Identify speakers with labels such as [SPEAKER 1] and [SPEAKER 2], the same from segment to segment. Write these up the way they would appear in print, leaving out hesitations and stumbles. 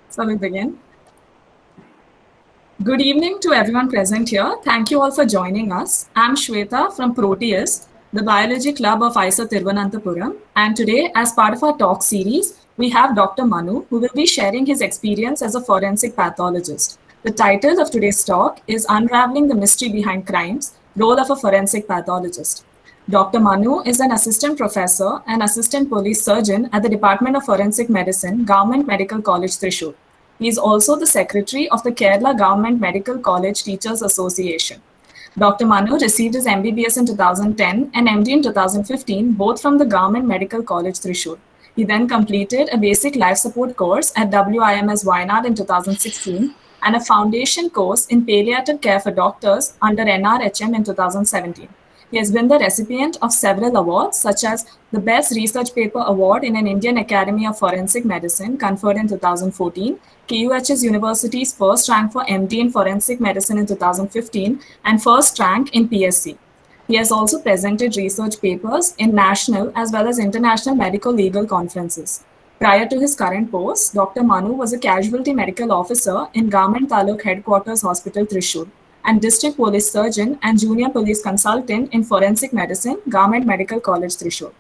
[SPEAKER 1] So we begin. Good evening to everyone present here. Thank you all for joining us. I'm Shweta from Proteus, the Biology Club of IISER Thiruvananthapuram. And today, as part of our talk series, we have Dr. Manu, who will be sharing his experience as a forensic pathologist. The title of today's talk is Unraveling the Mystery Behind Crimes, Role of a Forensic Pathologist. Dr. Manu is an assistant professor and assistant police surgeon at the Department of Forensic Medicine, Government Medical College, Thrissur. He is also the secretary of the Kerala Government Medical College Teachers Association. Dr. Manu received his MBBS in 2010 and MD in 2015, both from the Government Medical College, Thrissur. He then completed a basic life support course at WIMS Wayanad in 2016 and a foundation course in palliative care for doctors under NRHM in 2017. He has been the recipient of several awards, such as the Best Research Paper Award in an Indian Academy of Forensic Medicine, conferred in 2014, KUHS University's first rank for MD in Forensic Medicine in 2015, and first rank in PSC. He has also presented research papers in national as well as international medical legal conferences. Prior to his current post, Dr. Manu was a casualty medical officer in Government Taluk Headquarters Hospital, Thrissur, and district police surgeon and junior police consultant in forensic medicine, Government Medical College, Thrissur.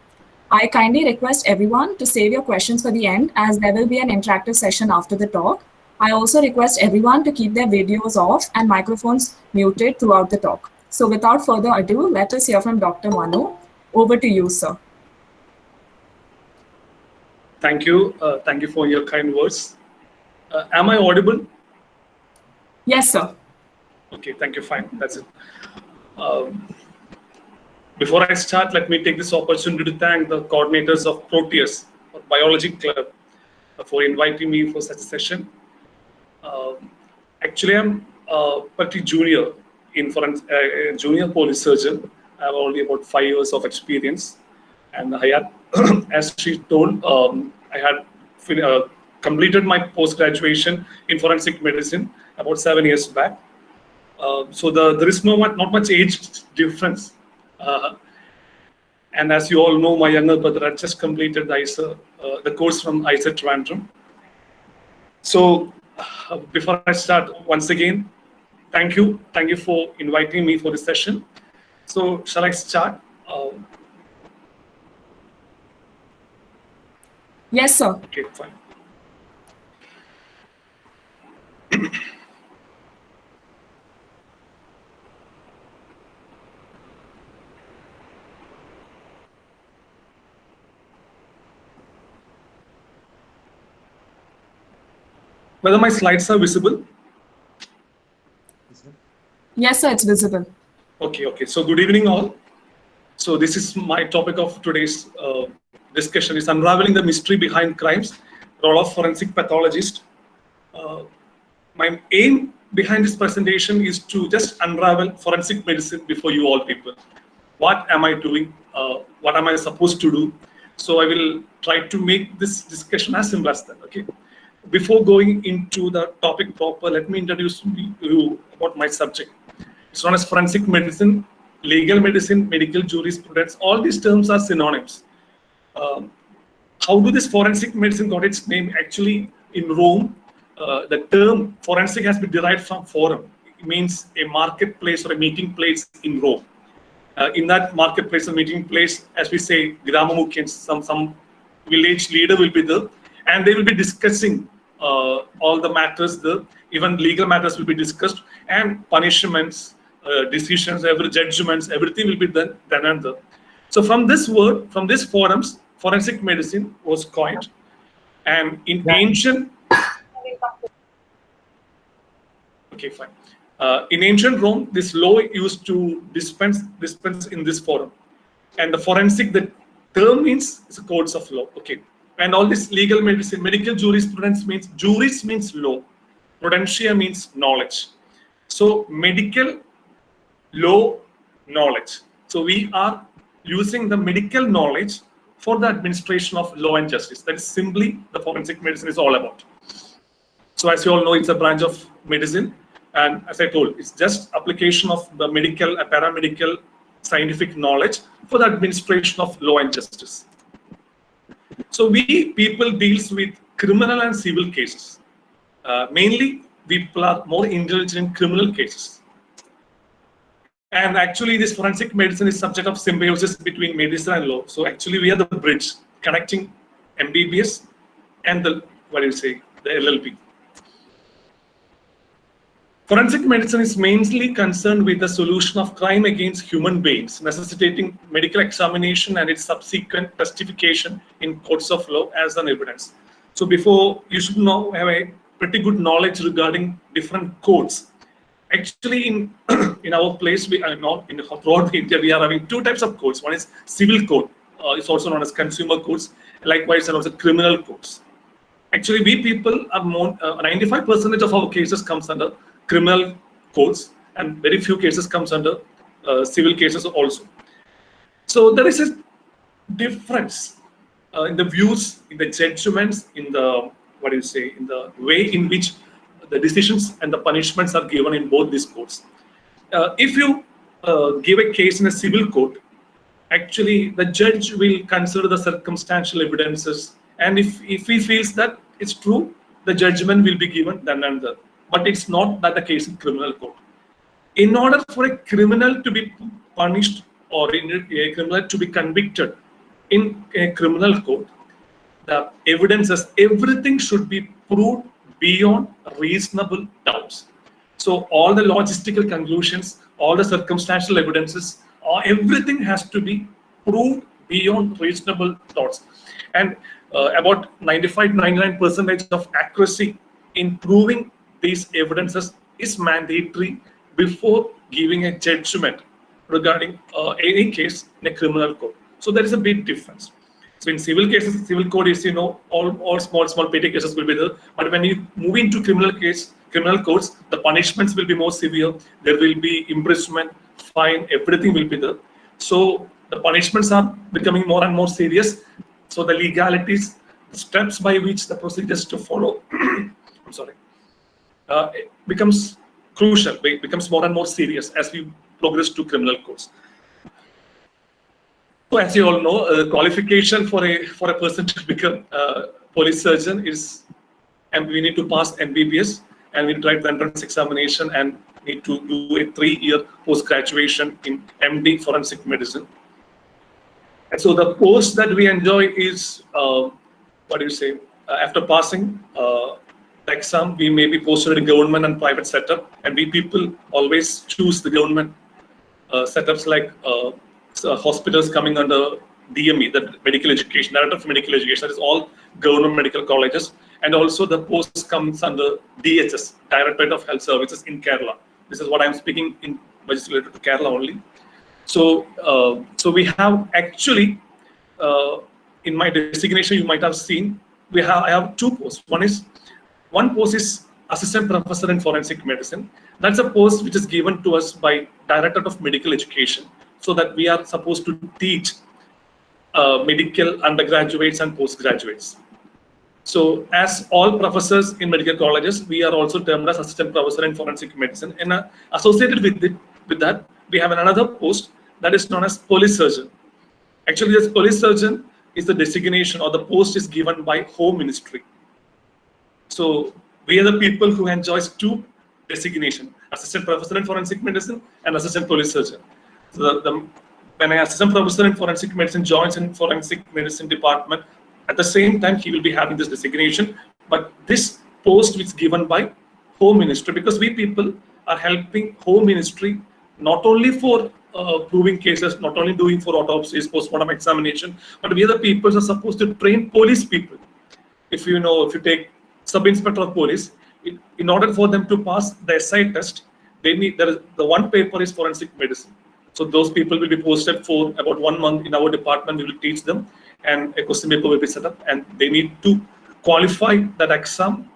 [SPEAKER 1] I kindly request everyone to save your questions for the end, as there will be an interactive session after the talk. I also request everyone to keep their videos off and microphones muted throughout the talk. So without further ado, let us hear from Dr. Manu. Over to you, sir.
[SPEAKER 2] Thank you. Thank you for your kind words. Am I audible?
[SPEAKER 1] Yes, sir.
[SPEAKER 2] Okay, thank you. Fine. That's it. Before I start, let me take this opportunity to thank the coordinators of Proteus, or Biology Club, for inviting me for such a session. Actually, I'm pretty junior in junior police surgeon. I have only about 5 years of experience, and I had, as she told, I had completed my post-graduation in forensic medicine about 7 years back. So there is not much age difference. And as you all know, my younger brother had just completed the course from IISER Trivandrum. So before I start, once again, thank you for inviting me for this session. So shall I start?
[SPEAKER 1] Yes, sir.
[SPEAKER 2] Okay, fine. Whether my slides are visible?
[SPEAKER 1] Yes, sir, it's visible.
[SPEAKER 2] Okay. So good evening, all. So this is my topic of today's discussion, is unraveling the mystery behind crimes, role of forensic pathologist. My aim behind this presentation is to just unravel forensic medicine before you all people. What am I doing? What am I supposed to do? So I will try to make this discussion as simple as that, okay? Before going into the topic proper, let me introduce you about my subject. It's known as forensic medicine, legal medicine, medical jurisprudence. All these terms are synonyms. How do this forensic medicine got its name? Actually, in Rome, the term forensic has been derived from forum. It means a marketplace or a meeting place in Rome. In that marketplace or meeting place, as we say, Gramamukhyan, some village leader will be there, and they will be discussing all the matters there. Even legal matters will be discussed, and punishments, decisions, judgments, everything will be done and there. So from this word, from these forums, forensic medicine was coined, and in ancient. Okay, fine. In ancient Rome, this law used to dispense in this forum, and the forensic, the term means it's a codes of law. Okay. And all this legal medicine, medical jurisprudence means, juris means law, prudentia means knowledge. So medical law knowledge. So we are using the medical knowledge for the administration of law and justice. That is simply the forensic medicine is all about. So as you all know, it's a branch of medicine. And as I told, it's just application of the medical, paramedical, scientific knowledge for the administration of law and justice. So we people deals with criminal and civil cases. Mainly, people are more intelligent in criminal cases. And actually, this forensic medicine is subject of symbiosis between medicine and law. So actually, we are the bridge connecting MBBS and the, what do you say, the LLB. Forensic medicine is mainly concerned with the solution of crime against human beings, necessitating medical examination and its subsequent testification in courts of law as an evidence. So before, you should know, have a pretty good knowledge regarding different codes. Actually, in in our place, we are not in throughout India, we are having two types of codes. One is civil code, it's also known as consumer codes. Likewise, and also criminal codes. Actually, we people are more 95% of our cases comes under criminal codes, and very few cases comes under civil cases also. So there is a difference in the views, in the judgments, in the, what do you say, in the way in which the decisions and the punishments are given in both these courts. If you give a case in a civil court, actually the judge will consider the circumstantial evidences, and if he feels that it's true, the judgment will be given then and there. But it's not that the case in criminal court. In order for a criminal to be punished or a criminal to be convicted in a criminal court, the evidences, everything should be proved beyond reasonable doubts. So all the logistical conclusions, all the circumstantial evidences, everything has to be proved beyond reasonable doubts. And about 95-99% of accuracy in proving these evidences is mandatory before giving a judgment regarding any case in a criminal court. So there is a big difference. So in civil cases, civil code is, you know, all small petty cases will be there. But when you move into criminal courts, the punishments will be more severe. There will be imprisonment, fine, everything will be there. So the punishments are becoming more and more serious. So the legalities, the steps by which the procedures to follow, I'm sorry, it becomes crucial. It becomes more and more serious as we progress to criminal courts. So as you all know, qualification for a person to become a police surgeon is, and we need to pass MBBS, and we write the entrance examination, and need to do a 3-year post-graduation in MD Forensic Medicine. And so the post that we enjoy is, what do you say, after passing the exam, we may be posted in government and private setup, and we people always choose the government setups like hospitals coming under DME, the medical education, Director of Medical Education, that is all government medical colleges, and also the post comes under DHS, Directorate of Health Services in Kerala. This is what I'm speaking in, which is related to Kerala only. So, so we have actually, in my designation, you might have seen, I have 2 posts. One post is Assistant Professor in Forensic Medicine. That's a post which is given to us by Directorate of Medical Education, so that we are supposed to teach medical undergraduates and postgraduates. So as all professors in medical colleges, we are also termed as Assistant Professor in Forensic Medicine. And associated with that, we have another post that is known as Police Surgeon. Actually, this Police Surgeon is the designation, or the post is given by Home Ministry. So we are the people who enjoys 2 designations: Assistant Professor in Forensic Medicine and Assistant Police Surgeon. So when an assistant professor in forensic medicine joins in forensic medicine department, at the same time he will be having this designation. But this post is given by Home Ministry, because we people are helping Home Ministry not only for proving cases, not only doing for autopsies, postmortem examination, but we are the people who are supposed to train police people. If you know, if you take sub-inspector of police, in order for them to pass the SI test, they need, the one paper is forensic medicine. So those people will be posted for about 1 month in our department. We will teach them, and a question paper will be set up, and they need to qualify that exam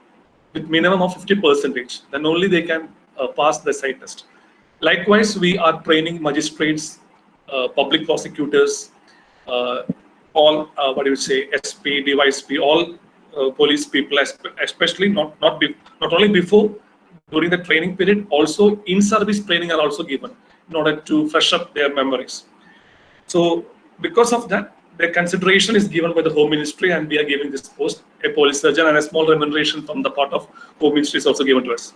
[SPEAKER 2] with minimum of 50%. Then only they can pass the SI test. Likewise, we are training magistrates, public prosecutors, all what do you say, SP, DYSP, all police people, especially not only before, during the training period, also in-service training are also given in order to fresh up their memories. So because of that, the consideration is given by the Home Ministry, and we are giving this post, a police surgeon, and a small remuneration from the part of Home Ministry is also given to us.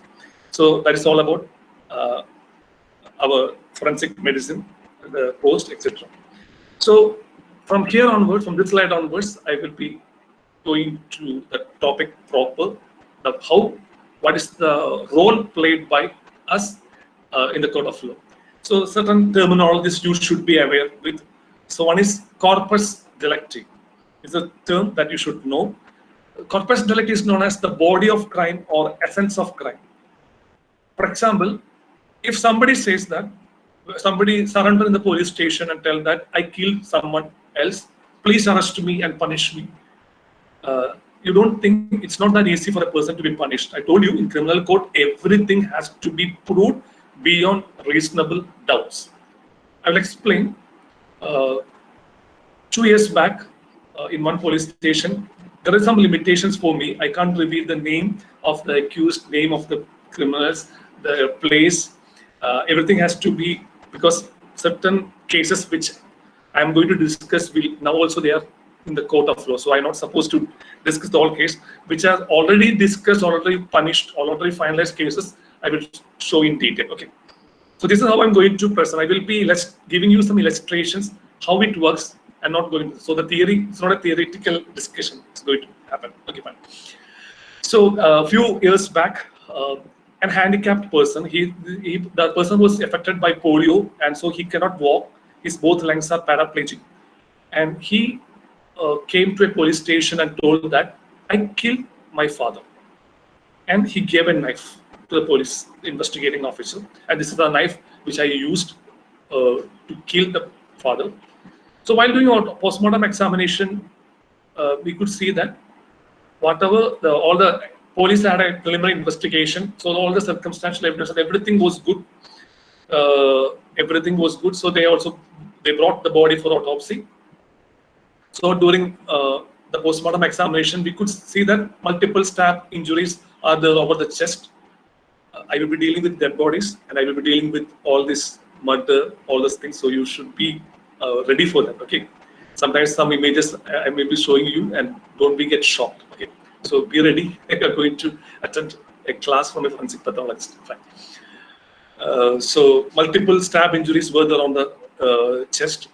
[SPEAKER 2] So that is all about our forensic medicine, the post, etc. So from here onwards, from this slide onwards, I will be going to the topic proper, of what is the role played by us in the court of law. So certain terminologies you should be aware with. So one is corpus delicti. It's a term that you should know. Corpus delicti is known as the body of crime or essence of crime. For example, if somebody says that, somebody surrender in the police station and tell that I killed someone else, please arrest me and punish me. You don't think it's not that easy for a person to be punished. I told you in criminal court, everything has to be proved beyond reasonable doubts. I will explain. 2 years back, in one police station, there are some limitations for me. I can't reveal the name of the accused, name of the criminals, the place. Everything has to be, because certain cases which I am going to discuss will now also they are in the court of law. So I'm not supposed to discuss the whole case, which are already discussed, already punished, already finalized cases. I will show in detail. Okay. So this is how I'm going to present. I will be giving you some illustrations, how it works, and not going to. So the theory, it's not a theoretical discussion. It's going to happen. Okay, fine. So a few years back, a handicapped person, the person was affected by polio, and so he cannot walk. His both legs are paraplegic, and he came to a police station and told that I killed my father, and he gave a knife to the police investigating officer, and this is the knife which I used to kill the father. So while doing our postmortem examination, we could see that whatever all the police had a preliminary investigation, so all the circumstantial evidence and everything was good. Everything was good. So they brought the body for autopsy. So during the postmortem examination, we could see that multiple stab injuries are there over the chest. I will be dealing with dead bodies, and I will be dealing with all this murder, all these things. So you should be ready for that. Okay. Sometimes some images I may be showing you, and don't get shocked. Okay. So be ready. You are going to attend a class from a forensic pathologist. Fine. So multiple stab injuries were there on the chest.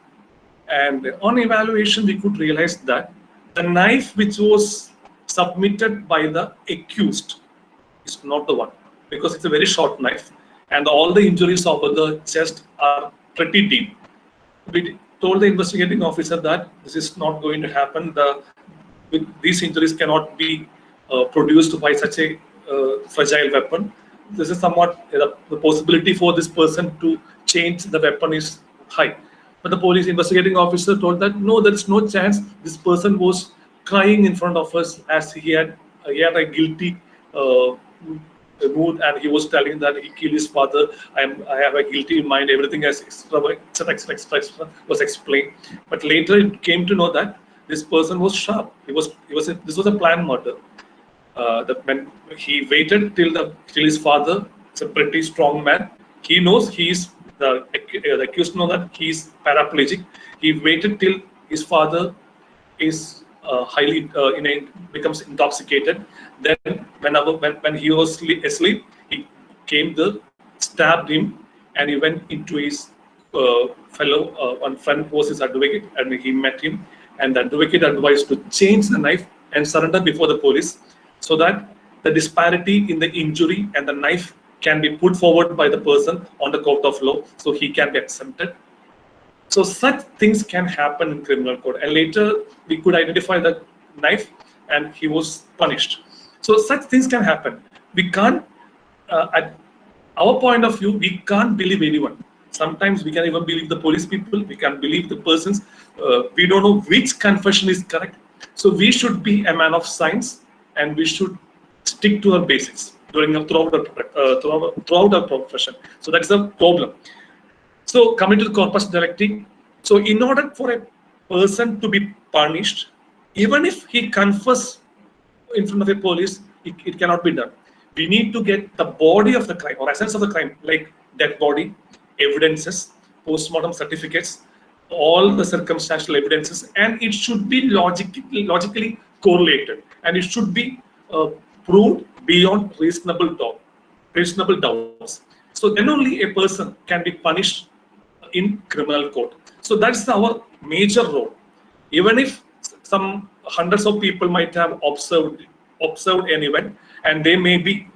[SPEAKER 2] And on evaluation, we could realize that the knife which was submitted by the accused is not the one, because it's a very short knife, and all the injuries over the chest are pretty deep. We told the investigating officer that this is not going to happen. These injuries cannot be produced by such a fragile weapon. This is somewhat the possibility for this person to change the weapon is high. But the police investigating officer told that no, there is no chance. This person was crying in front of us as he had a guilty mood, and he was telling that he killed his father. I have a guilty mind. Everything as extra was explained. But later it came to know that this person was sharp. This was a planned murder. When he waited till his father, is a pretty strong man. He knows the accused know that he is paraplegic. He waited till his father is becomes intoxicated. Then when he was asleep, he came there, stabbed him, and he went into his one friend was his advocate, and he met him, and the advocate advised to change the knife and surrender before the police, so that the disparity in the injury and the knife can be put forward by the person on the court of law, so he can be exempted. So such things can happen in criminal court, and later we could identify the knife, and he was punished. So such things can happen. We can't, at our point of view, we can't believe anyone. Sometimes we can even believe the police people. We can believe the persons. We don't know which confession is correct. So we should be a man of science, and we should stick to our basics throughout our profession. So that's the problem. So coming to the corpus delicti, so in order for a person to be punished, even if he confesses in front of a police, it cannot be done. We need to get the body of the crime or essence of the crime, like dead body, evidences, postmortem certificates, all the circumstantial evidences, and it should be logically correlated, and it should be proved beyond reasonable doubts. So then only a person can be punished in criminal court. So that's our major role. Even if some hundreds of people might have observed an event, and they may be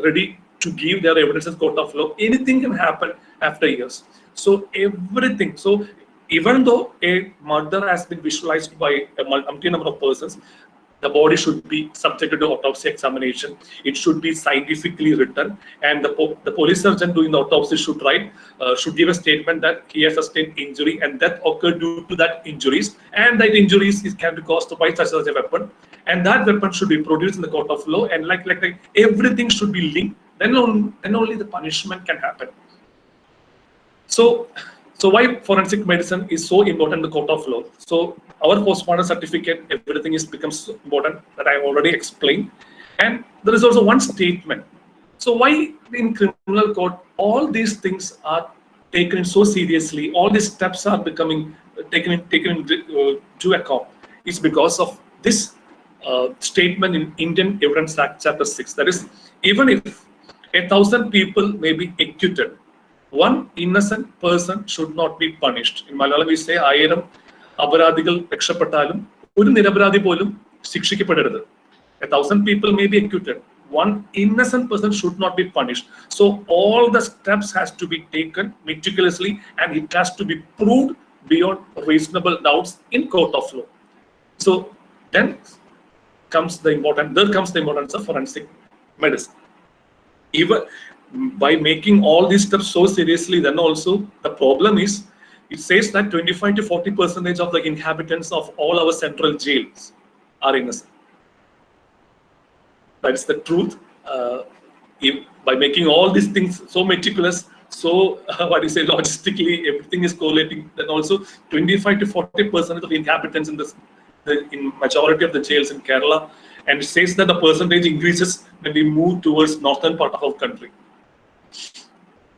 [SPEAKER 2] ready to give their evidence in court of law, anything can happen after years. So everything. So even though a murder has been visualized by a umpteen number of persons, the body should be subjected to autopsy examination. It should be scientifically written, and the police surgeon doing the autopsy should give a statement that he has sustained injury and death occurred due to that injuries, and that injuries can be caused by such as a weapon, and that weapon should be produced in the court of law, and like everything should be linked. Then only the punishment can happen. So why forensic medicine is so important in the court of law? So our postmortem certificate, everything becomes important, that I already explained. And there is also one statement. So why in criminal court all these things are taken so seriously, all these steps are becoming taken to account? It's because of this statement in Indian Evidence Act chapter 6. That is, even if 1,000 people may be acquitted, one innocent person should not be punished. In Malayalam we say, ആയിരം അപരാധികൾ രക്ഷപ്പെട്ടാലും ഒരു നിരപരാധി പോലും ശിക്ഷിക്കപ്പെടരുത്. 1,000 people may be acquitted, one innocent person should not be punished. So all the steps has to be taken meticulously, and it has to be proved beyond reasonable doubts in court of law. So then comes the importance of forensic medicine. Even by making all these steps so seriously, then also the problem is, it says that 25 to 40% of the inhabitants of all our central jails are innocent. That is the truth. By making all these things so meticulous, so logistically everything is correlating, then also 25 to 40% of the inhabitants in majority of the jails in Kerala, and it says that the percentage increases when we move towards northern part of our country.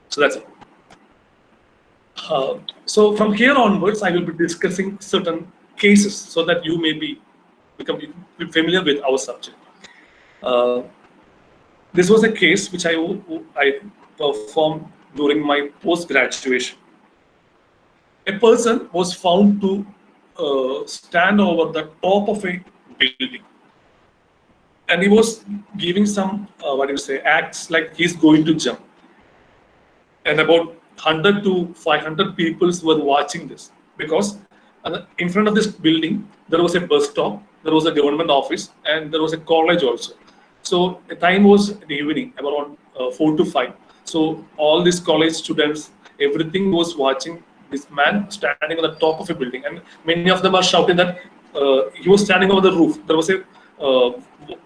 [SPEAKER 2] So that's it. So from here onwards, I will be discussing certain cases so that you may become familiar with our subject. This was a case which I performed during my post-graduation. A person was found to stand over the top of a building, and he was giving some acts like he's going to jump, and about 100 to 500 people were watching this, because in front of this building there was a bus stop, there was a government office, and there was a college also. So the time was the evening, around 4 to 5. So all these college students, everything was watching this man standing on the top of a building, and many of them are shouting that he was standing over the roof. There was a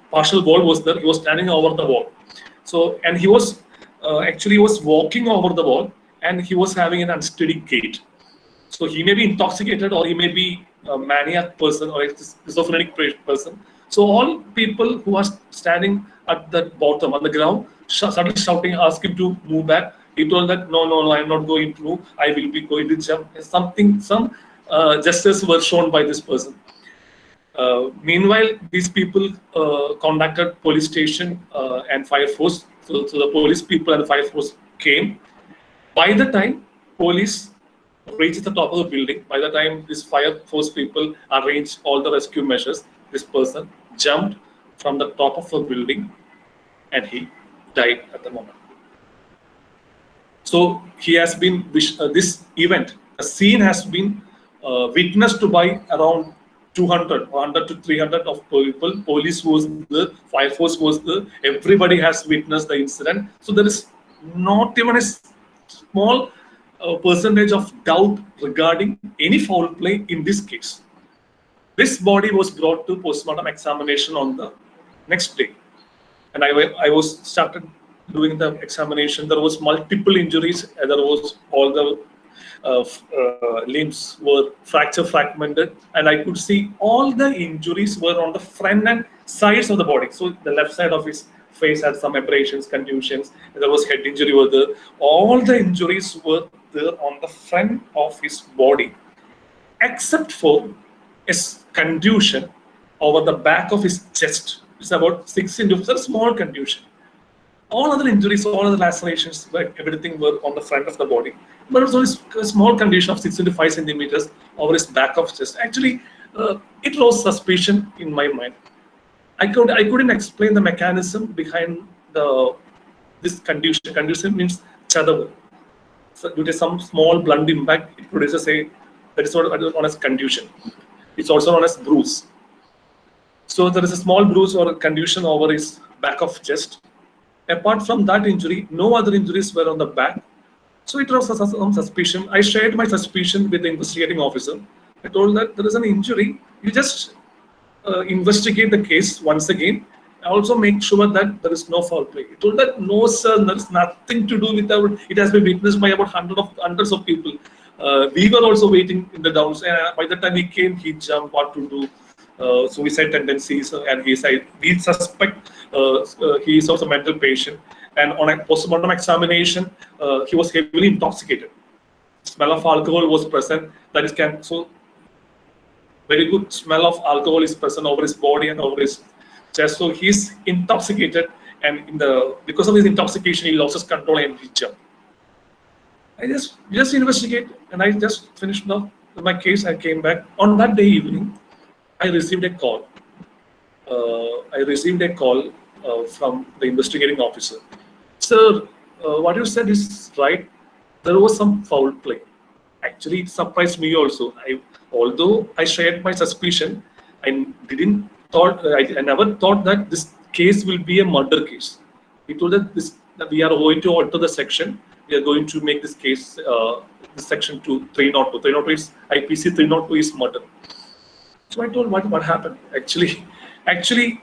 [SPEAKER 2] partial wall was there. He was standing over the wall. So, and he was actually was walking over the wall, and he was having an unsteady gait. So he may be intoxicated, or he may be a maniac person, or a schizophrenic person. So all people who are standing at the bottom on the ground started shouting, ask him to move back. He told that no, I'm not going to move. I will be going to jump. Some gestures were shown by this person. Meanwhile, these people contacted police station and fire force. So the police people and the fire force came. By the time police reached the top of the building, by the time this fire force people arranged all the rescue measures, this person jumped from the top of the building and he died at the moment. So he has been, this event, a scene has been witnessed by around 200 or 100 to 300 of people. Police was there, fire force was there, everybody has witnessed the incident. So there is not even a small percentage of doubt regarding any foul play in this case. This body was brought to postmortem examination on the next day, and I was started doing the examination. There was multiple injuries, and there was all the limbs were fragmented, and I could see all the injuries were on the front and sides of the body. So the left side of his face had some abrasions, contusions, there was head injury over there. All the injuries were there on the front of his body. except for a contusion over the back of his chest. It's about 6 inches, it's a small contusion. All other injuries, all other lacerations, everything were on the front of the body. But it was only a small condition of 6 to 5 centimeters over his back of chest. Actually, it rose suspicion in my mind. I couldn't explain the mechanism behind this condition. Condition means chadavu. So due to some small blunt impact, it produces that is known as contusion. It's also known as bruise. So there is a small bruise or a contusion over his back of chest. Apart from that injury, no other injuries were on the back. So it was some suspicion. I shared my suspicion with the investigating officer. I told that there is an injury. You just investigate the case once again. Also make sure that there is no foul play. He told that no, sir, there is nothing to do with our. It has been witnessed by about hundreds of people. We were also waiting in the downs. By the time he came, he jumped. What to do? Suicide tendencies, and we suspect he is also a mental patient. And on a postmortem examination, he was heavily intoxicated. Smell of alcohol was present. That is very good smell of alcohol is present over his body and over his chest. So he's intoxicated, and because of his intoxication, he loses control and he jumped. I just investigate, and I just finished my case. I came back on that day evening. I received a call. From the investigating officer. Sir, what you said is right. There was some foul play. Actually, it surprised me also. Although I shared my suspicion, I never thought that this case will be a murder case. He told that we are going to alter the section. We are going to make this case section 302. 302 is IPC 302 is murder. So I told what happened. Actually,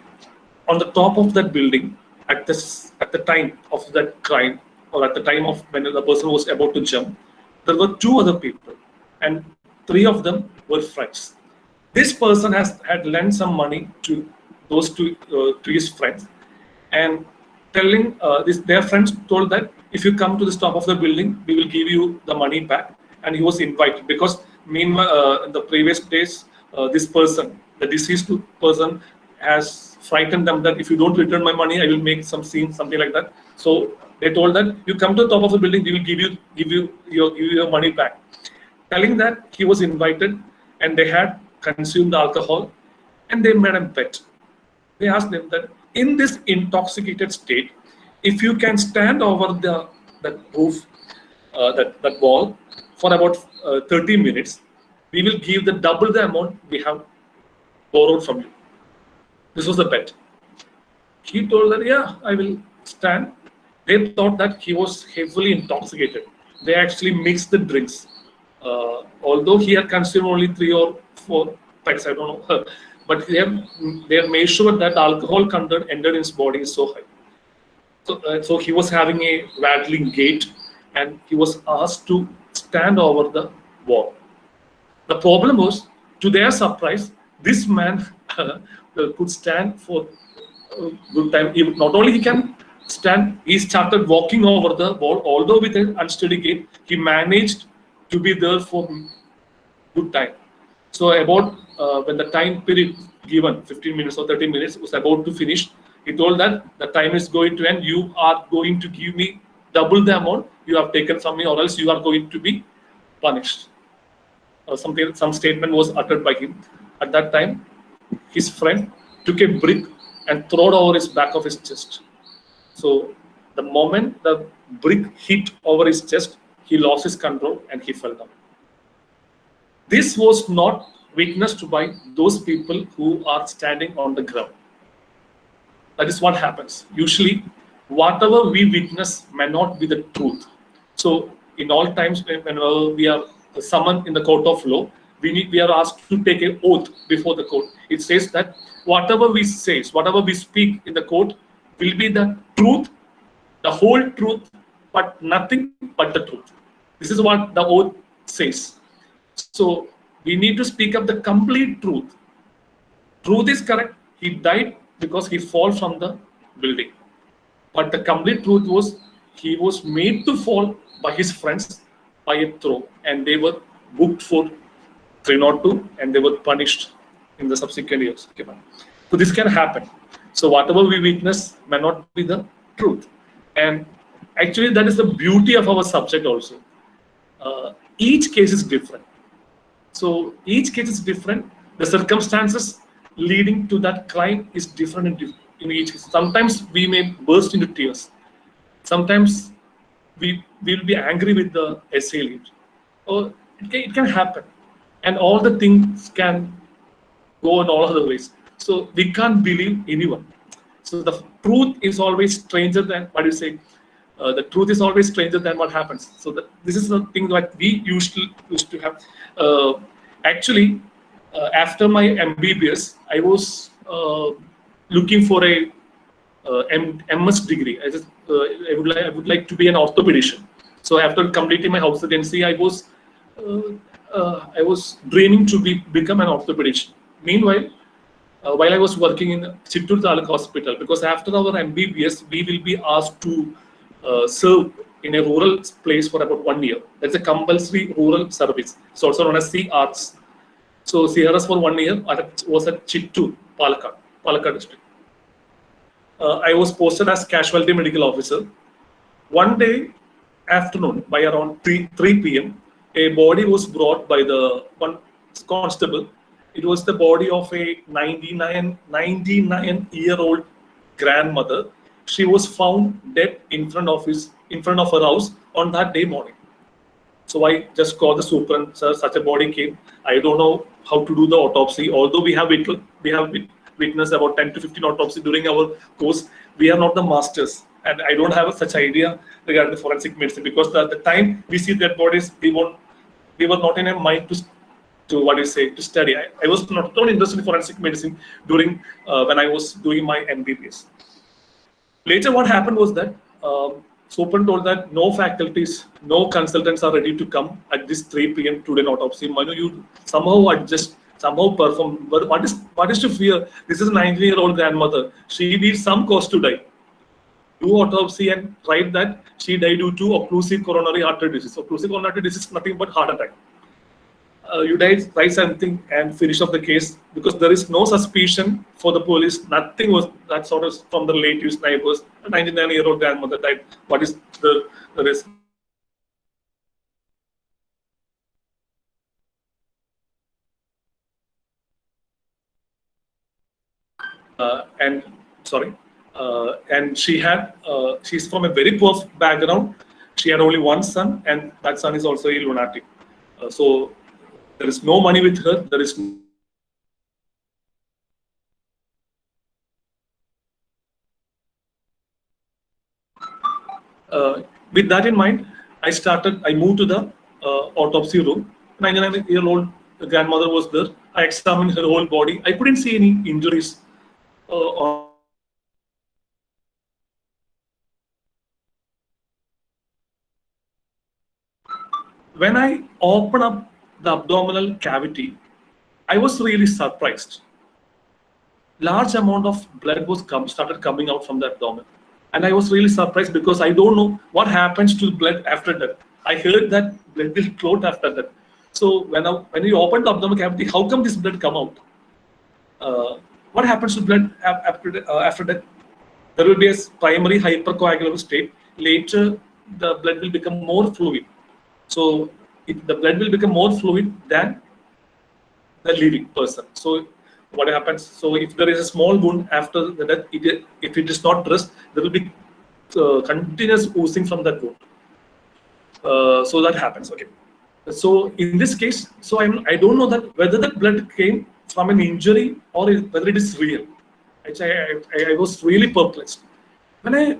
[SPEAKER 2] on the top of that building, at the time of that crime, or at the time of when the person was about to jump, there were 2 other people, and 3 of them were friends. This person had lent some money to those to his friends, and telling their friends told that if you come to the top of the building, we will give you the money back. And he was invited because meanwhile, in the previous days, this person, the deceased person, has frightened them that if you don't return my money, I will make some scene, something like that. So they told that you come to the top of the building, we will give you your money back. Telling that, he was invited, and they had consumed alcohol, and they made a bet. They asked them that in this intoxicated state, if you can stand over that roof, that wall for about 30 minutes, we will give double the amount we have borrowed from you. This was the bet. He told that, yeah, I will stand. They thought that he was heavily intoxicated. They actually mixed the drinks. Although he had consumed only 3 or 4 packs, I don't know. But they have made sure that alcohol content entered in his body is so high. So he was having a waddling gait, and he was asked to stand over the wall. The problem was, to their surprise, this man could stand for a good time. Not only he can stand, he started walking over the wall. Although with an unsteady gait, he managed to be there for good time. So about when the time period given, 15 minutes or 30 minutes, was about to finish, he told that the time is going to end. You are going to give me double the amount you have taken from me, or else you are going to be punished. Some statement was uttered by him. At that time, his friend took a brick and threw it over his back of his chest. So the moment the brick hit over his chest, he lost his control and he fell down. This was not witnessed by those people who are standing on the ground. That is what happens. Usually, whatever we witness may not be the truth. So in all times, whenever we are summoned in the court of law, we are asked to take an oath before the court. It says that whatever we say, whatever we speak in the court will be the truth, the whole truth, but nothing but the truth. This is what the oath says. So we need to speak up the complete truth. Truth is correct. He died because he fell from the building. But the complete truth was he was made to fall by his friends by a throw, and they were booked for 302, and they were punished in the subsequent years. Okay, fine. So this can happen. So whatever we witness may not be the truth. And actually, that is the beauty of our subject also. Each case is different. So each case is different. The circumstances leading to that crime is different in each case. Sometimes we may burst into tears. Sometimes we will be angry with the assailant. Or it can happen. And all the things can go in all other ways. So we can't believe anyone. So the truth is always stranger than what you say. The truth is always stranger than what happens. So this is the thing that we used to have. Actually, after my MBBS, I was looking for a MS degree. I would like to be an orthopedician. So after completing my house residency, I was dreaming to become an orthopedician. Meanwhile, while I was working in Chittoor Taluk Hospital, because after our MBBS, we will be asked to serve in a rural place for about 1 year. That's a compulsory rural service. It's also known as CRS. So CRS for 1 year was at Chittoor, Palakkad district. I was posted as casualty medical officer. One day afternoon, by around 3 p.m., a body was brought by the one constable. It was the body of a 99-year-old grandmother. She was found dead in front of her house on that day morning. So I just called the superintendent, sir, such a body came. I don't know how to do the autopsy. Although we have witnessed about 10 to 15 autopsy during our course, we are not the masters. And I don't have such idea regarding the forensic medicine, because at the time we see dead bodies, we were not in a mind to study. I was not interested in forensic medicine during when I was doing my MBBS. Later, what happened was that Sopan told that no faculties, no consultants are ready to come at this 3 p.m. today autopsy. Manu, you somehow adjust, somehow perform. But what is to fear? This is a 19-year-old grandmother. She needs some cause to die. Do autopsy and write that she died due to occlusive coronary artery disease. Occlusive coronary artery disease is nothing but heart attack. You write something and finish off the case, because there is no suspicion for the police. Nothing was that sort of from the relatives, neighbors. A 99-year-old grandmother died. What is the risk? And she's from a very poor background. She had only one son, and that son is also a lunatic. So there is no money with her. There is with that in mind, I moved to the autopsy room. 99-year-old grandmother was there. I examined her whole body. I couldn't see any injuries when I opened up the abdominal cavity, I was really surprised. Large amount of blood started coming out from the abdomen. And I was really surprised, because I don't know what happens to blood after that. I heard that blood will clot after that. So when you open the abdominal cavity, how come this blood come out? What happens to blood after that? There will be a primary hypercoagulable state. Later, the blood will become more fluid. So the blood will become more fluid than the living person. So what happens? So if there is a small wound after the death, if it is not dressed, there will be continuous oozing from that wound. So that happens. Okay. So in this case, I don't know that whether the blood came from an injury or whether it is real. I was really perplexed. When I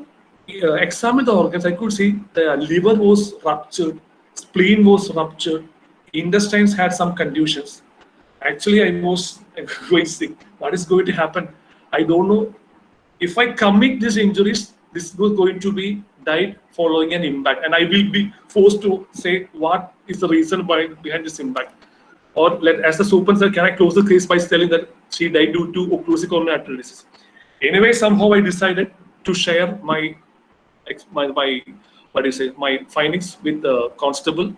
[SPEAKER 2] examined the organs, I could see the liver was ruptured, spleen was ruptured, intestines had some contusions. Actually, I was going sick. What is going to happen? I don't know. If I commit these injuries, this was going to be died following an impact, and I will be forced to say what is the reason behind this impact. Or as the superintendent, can I close the case by telling that she died due to occlusive coronary artery disease? Anyway, somehow I decided to share my findings with the constable.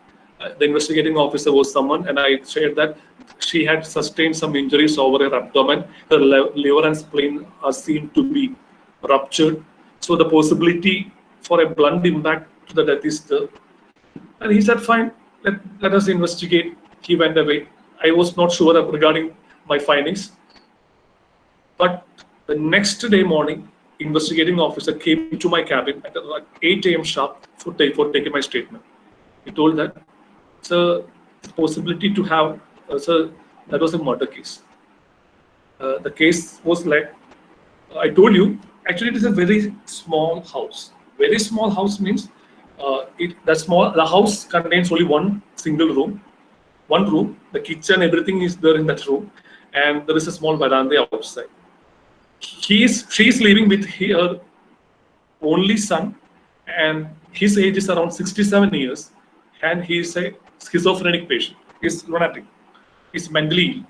[SPEAKER 2] The investigating officer was someone, and I shared that she had sustained some injuries over her abdomen. Her liver and spleen are seen to be ruptured. So the possibility for a blunt impact to the death is there. And he said, fine, let us investigate. He went away. I was not sure regarding my findings. But the next day morning, investigating officer came to my cabin at like 8 a.m. sharp for taking my statement. He told that, sir, the possibility to have, sir, that was a murder case. The case was like, I told you, actually it is a very small house. Very small house means the house contains only one single room, one room. The kitchen, everything is there in that room, and there is a small veranda outside. She is living with her only son, and his age is around 67 years, and he is a schizophrenic patient. He's lunatic. He's mentally ill.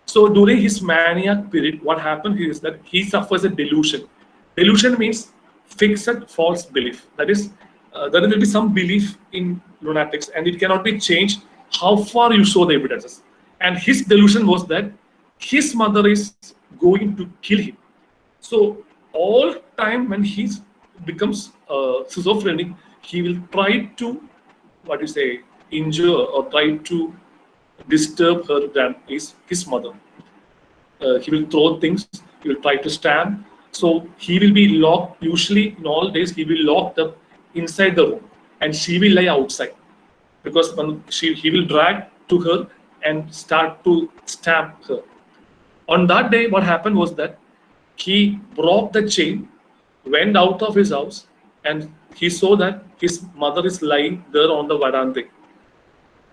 [SPEAKER 2] So during his maniac period, what happened is that he suffers a delusion. Delusion means fixed false belief. That is, there will be some belief in lunatics, and it cannot be changed how far you show the evidences. And his delusion was that his mother is going to kill him. So all time when he becomes schizophrenic, he will try to, what you say, injure or try to disturb his mother. He will throw things, he will try to stab. So he will be locked, usually in all days, he will locked up inside the room and she will lie outside. Because when he will drag to her and start to stab her. On that day, what happened was that he broke the chain, went out of his house, and he saw that his mother is lying there on the veranda.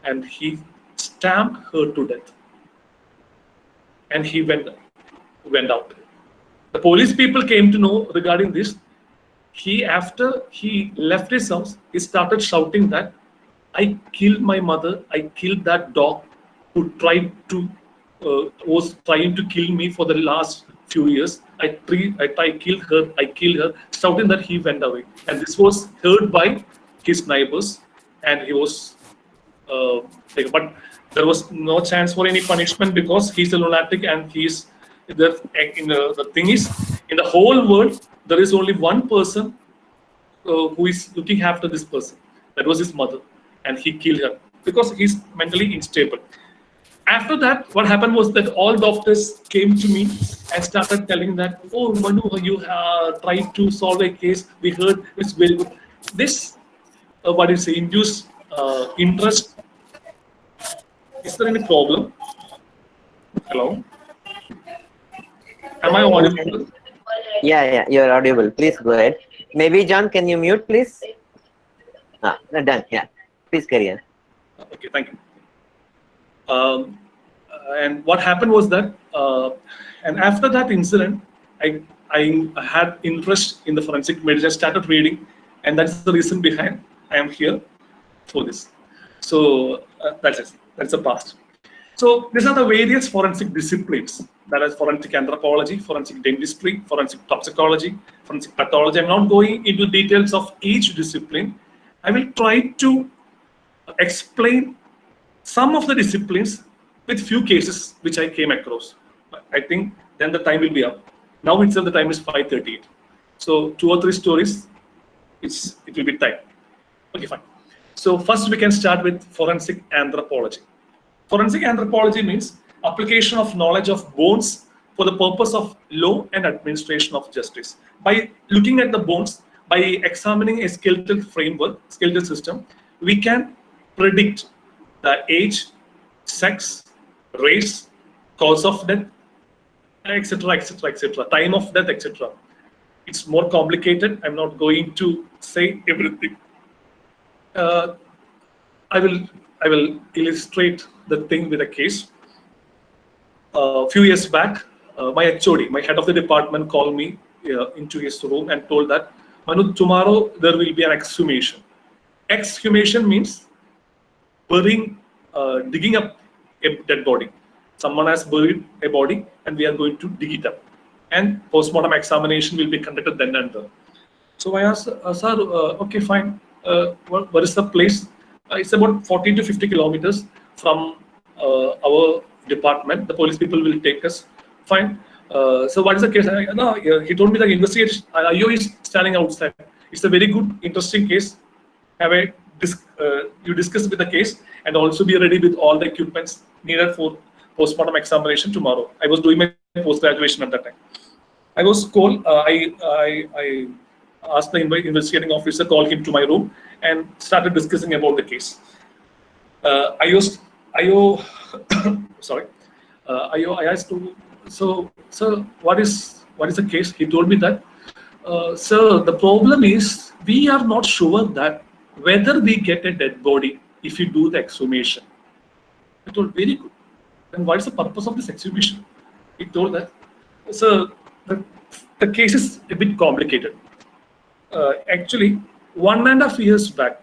[SPEAKER 2] And he stabbed her to death. And he went out. The police people came to know regarding this. After he left his house, he started shouting that, I killed my mother, I killed that dog who was trying to kill me for the last few years. I killed her, shouting that he went away. And this was heard by his neighbors, and he was but there was no chance for any punishment because he's a lunatic and he's the thing is, in the whole world, there is only one person who is looking after this person. That was his mother, and he killed her because he's mentally unstable. After that, what happened was that all doctors came to me and started telling that, oh, Manu, you tried to solve a case. We heard it's very good. This, induced interest. Is there any problem? Hello? Am I audible?
[SPEAKER 3] Yeah, you're audible. Please go ahead. Maybe John, can you mute, please? Done. Yeah, please carry on.
[SPEAKER 2] Okay, thank you. And what happened was that, and after that incident, I had interest in the forensic medicine. I started reading, and that's the reason behind I am here for this. So that's it. That's the past. So these are the various forensic disciplines. That is forensic anthropology, forensic dentistry, forensic toxicology, forensic pathology. I'm not going into details of each discipline. I will try to explain some of the disciplines with few cases which I came across. I think then the time will be up. Now itself the time is 5:38. So 2 or 3 stories, it will be time. Okay, fine. So first we can start with forensic anthropology. Forensic anthropology means application of knowledge of bones for the purpose of law and administration of justice. By looking at the bones, by examining a skeletal framework, skeletal system, we can predict the age, sex, race, cause of death, etc., etc., etc., time of death, etc. It's more complicated. I'm not going to say everything. I will illustrate the thing with a case. A few years back, my HOD, my head of the department, called me into his room and told that, Manu, tomorrow there will be an exhumation. Exhumation means digging up a dead body. Someone has buried a body and we are going to dig it up. And postmortem examination will be conducted then and there. So I asked, sir, okay, fine. Where is the place? It's about 40 to 50 kilometers from our department. The police people will take us. Fine. So what is the case? No, he told me the investigation. IO is standing outside. It's a very good, interesting case. You discuss with the case and also be ready with all the equipments needed for postmortem examination tomorrow. I was doing my post graduation at that time. I was called. I asked the investigating officer, call him to my room, and started discussing about the case. IO, sorry. I asked to, so sir, what is the case? He told me that, sir, the problem is we are not sure that whether we get a dead body if you do the exhumation. I told, very good. Then what is the purpose of this exhumation? He told that, sir, the case is a bit complicated. Actually, 1.5 years back,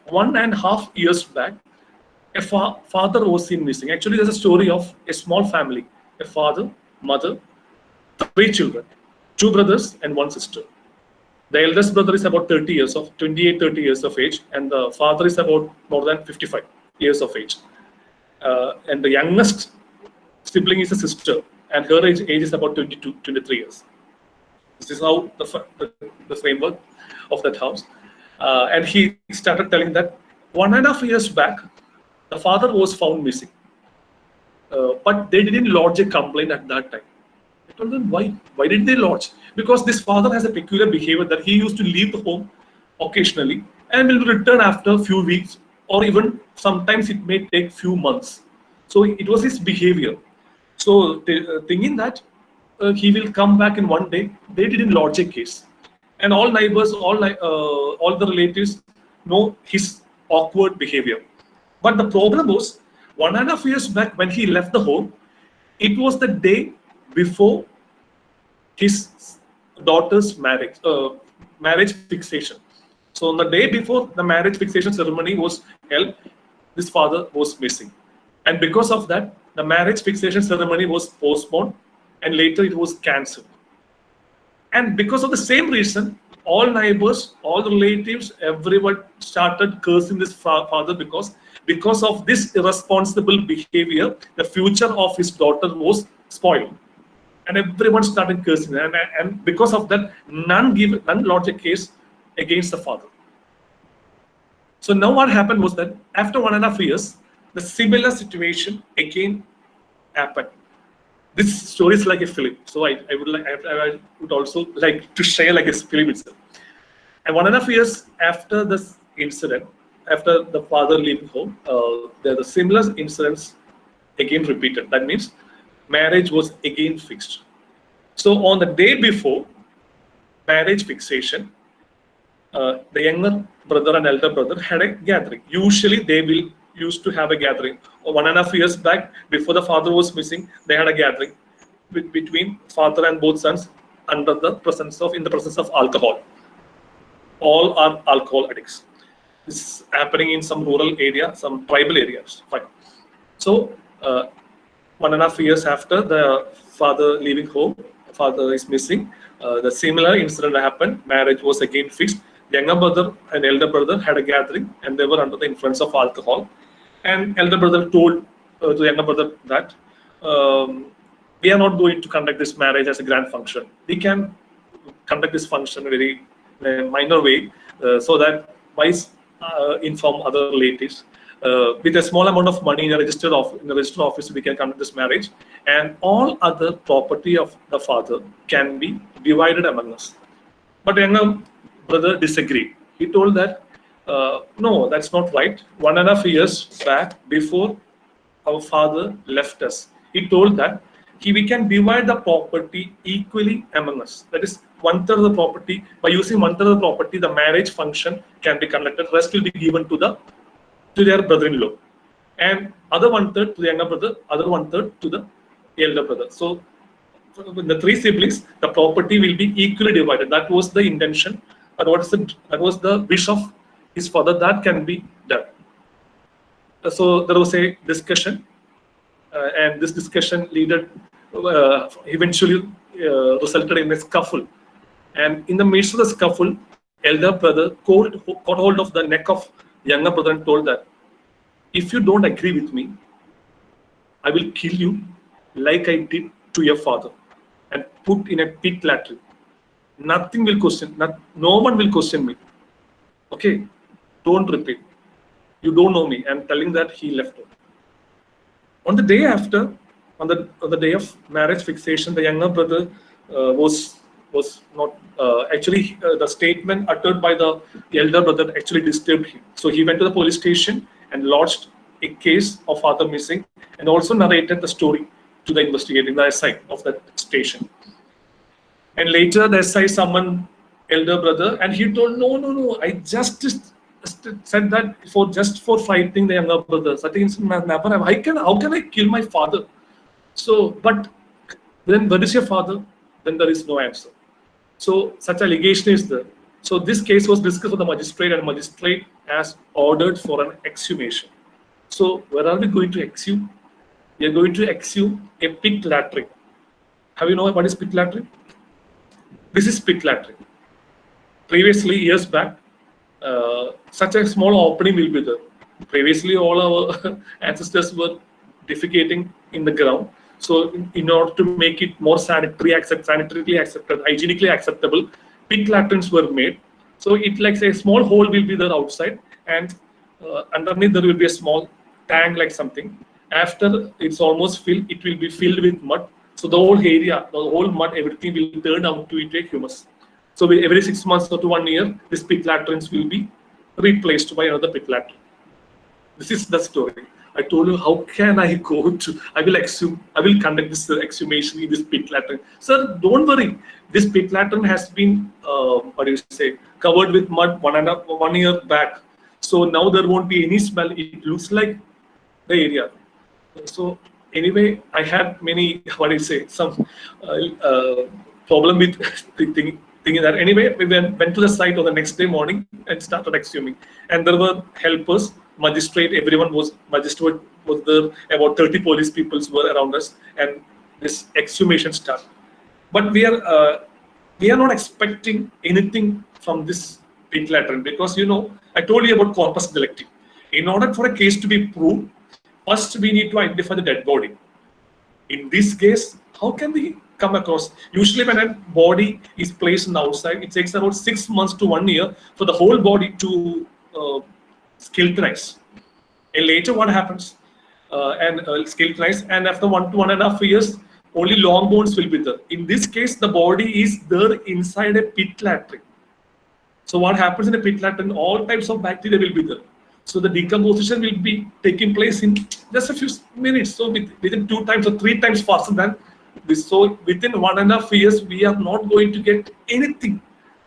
[SPEAKER 2] a father was seen missing. Actually, there's a story of a small family, a father, mother, 3 children, 2 brothers and 1 sister. The eldest brother is about 28, 30 years of age, and the father is about more than 55 years of age. And the youngest sibling is a sister, and her age is about 22, 23 years. This is how the framework of that house. And he started telling that 1.5 years back, the father was found missing. But they didn't lodge a complaint at that time. I told them, why? Why did they lodge? Because this father has a peculiar behavior that he used to leave the home occasionally and will return after a few weeks, or even sometimes it may take few months. So it was his behavior. So thinking that he will come back in one day, they didn't lodge a case. And all neighbors, all the relatives know his awkward behavior. But the problem was, 1.5 years back when he left the home, it was the day before his daughter's marriage fixation. So on the day before the marriage fixation ceremony was held, this father was missing. And because of that, the marriage fixation ceremony was postponed and later it was cancelled. And because of the same reason, all neighbors, all relatives, everyone started cursing this father because of this irresponsible behavior, the future of his daughter was spoiled. And everyone started cursing. And because of that, none lodged a case against the father. So now what happened was that after 1.5 years, the similar situation again happened. This story is like a film. So I would also like to share like a film itself. And 1.5 years after this incident, after the father leaving home, there the similar incidents again repeated. That means marriage was again fixed. So on the day before marriage fixation, the younger brother and elder brother had a gathering. Usually they will used to have a gathering. 1.5 years back, before the father was missing, they had a gathering between father and both sons in the presence of alcohol. All are alcohol addicts. This is happening in some rural area, some tribal areas. Fine. So 1.5 years after the father leaving home, father is missing. The similar incident happened. Marriage was again fixed. The younger brother and elder brother had a gathering, and they were under the influence of alcohol. And elder brother told to the younger brother that we are not going to conduct this marriage as a grand function. We can conduct this function in a very minor way, so that wise inform other relatives. With a small amount of money in a registered office, we can conduct this marriage, and all other property of the father can be divided among us. But younger brother disagreed. He told that no, that's not right. 1.5 years back, before our father left us, he told that we can divide the property equally among us. That is, 1/3 of the property. By using 1/3 of the property, the marriage function can be conducted. Rest will be given to their brother-in-law, and other 1/3 to the younger brother, other 1/3 to the elder brother. So with the 3 siblings, the property will be equally divided. That was the intention. But that was the wish of his father. That can be done. So there was a discussion, and this discussion eventually resulted in a scuffle. And in the midst of the scuffle, elder brother caught hold of the neck of younger brother and told that, if you don't agree with me, I will kill you like I did to your father and put in a pit latrine. Nothing will question, no one will question me. Okay, don't repeat. You don't know me. I'm telling that he left her. On the day after, on the day of marriage fixation, the younger brother was not actually the statement uttered by the elder brother actually disturbed him. So he went to the police station and lodged a case of father missing and also narrated the story to the investigating the SI of that station. And later the SI summoned elder brother and he told, no, I just said that for fighting the younger brother. So I think it's never. How can I kill my father? So, but then where is your father? Then there is no answer. So such allegation is there. So this case was discussed with the magistrate and magistrate has ordered for an exhumation. So where are we going to exhume? We are going to exhume a pit latrine. Have you know what is pit latrine? This is pit latrine. Previously, years back, such a small opening will be there. Previously, all our ancestors were defecating in the ground. So, in order to make it more sanitarily accepted, hygienically acceptable, pit latrines were made. So, it like say, a small hole will be there outside, and underneath there will be a small tank like something. After it's almost filled, it will be filled with mud. So the whole area, the whole mud, everything will turn out to it a humus. So every 6 months or to 1 year, this pit latrines will be replaced by another pit latrine. This is the story. I told you, how can I go to? I will conduct this exhumation in this pit latrine. Sir, don't worry. This pit latrine has been, covered with mud 1 year back. So now there won't be any smell. It looks like the area. So anyway, I had many, some problem with thinking that. Anyway, we went to the site on the next day morning and started exhuming. And there were helpers, magistrate was there, about 30 police people were around us, and this exhumation started. But we are not expecting anything from this pit latrine because, I told you about corpus delicti. In order for a case to be proved, first we need to identify the dead body. In this case, how can we come across? Usually when a body is placed on the outside, it takes about 6 months to 1 year for the whole body to skeletonize. And later what happens? Skeletonize, and after 1 to 1.5 years, only long bones will be there. In this case, the body is there inside a pit latrine. So what happens in a pit latrine? All types of bacteria will be there. So the decomposition will be taking place in just a few minutes. So within 2 times or 3 times faster than this. So within 1.5 years, we are not going to get anything.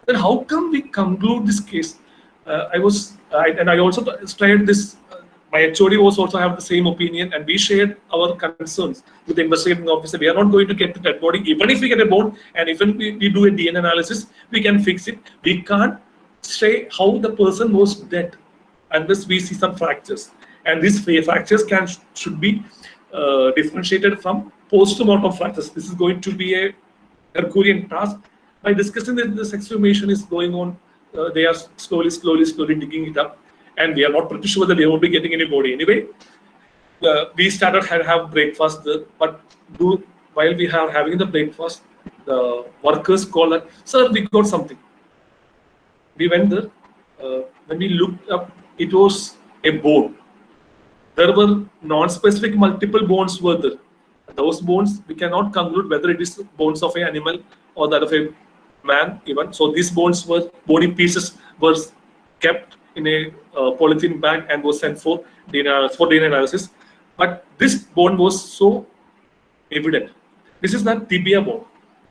[SPEAKER 2] Then how come we conclude this case? I also tried this. My HOD was also have the same opinion, and we shared our concerns with the investigating officer. We are not going to get the dead body, even if we get a bone, and even we do a DNA analysis, we can fix it. We can't say how the person was dead unless we see some fractures, and these fractures should be differentiated from post-mortem fractures. This is going to be a Herculean task. By discussing that this exhumation is going on, they are slowly digging it up, and we are not pretty sure that they won't be getting any body anyway. We started have breakfast there, but while we are having the breakfast, the workers called us, "Sir, we got something." We went there. When we looked up, it was a bone. There were non-specific multiple bones were there. Those bones, we cannot conclude whether it is bones of an animal or that of a man even. So these body pieces were kept in a polythene bag and was sent for DNA analysis. But this bone was so evident. This is not tibia bone.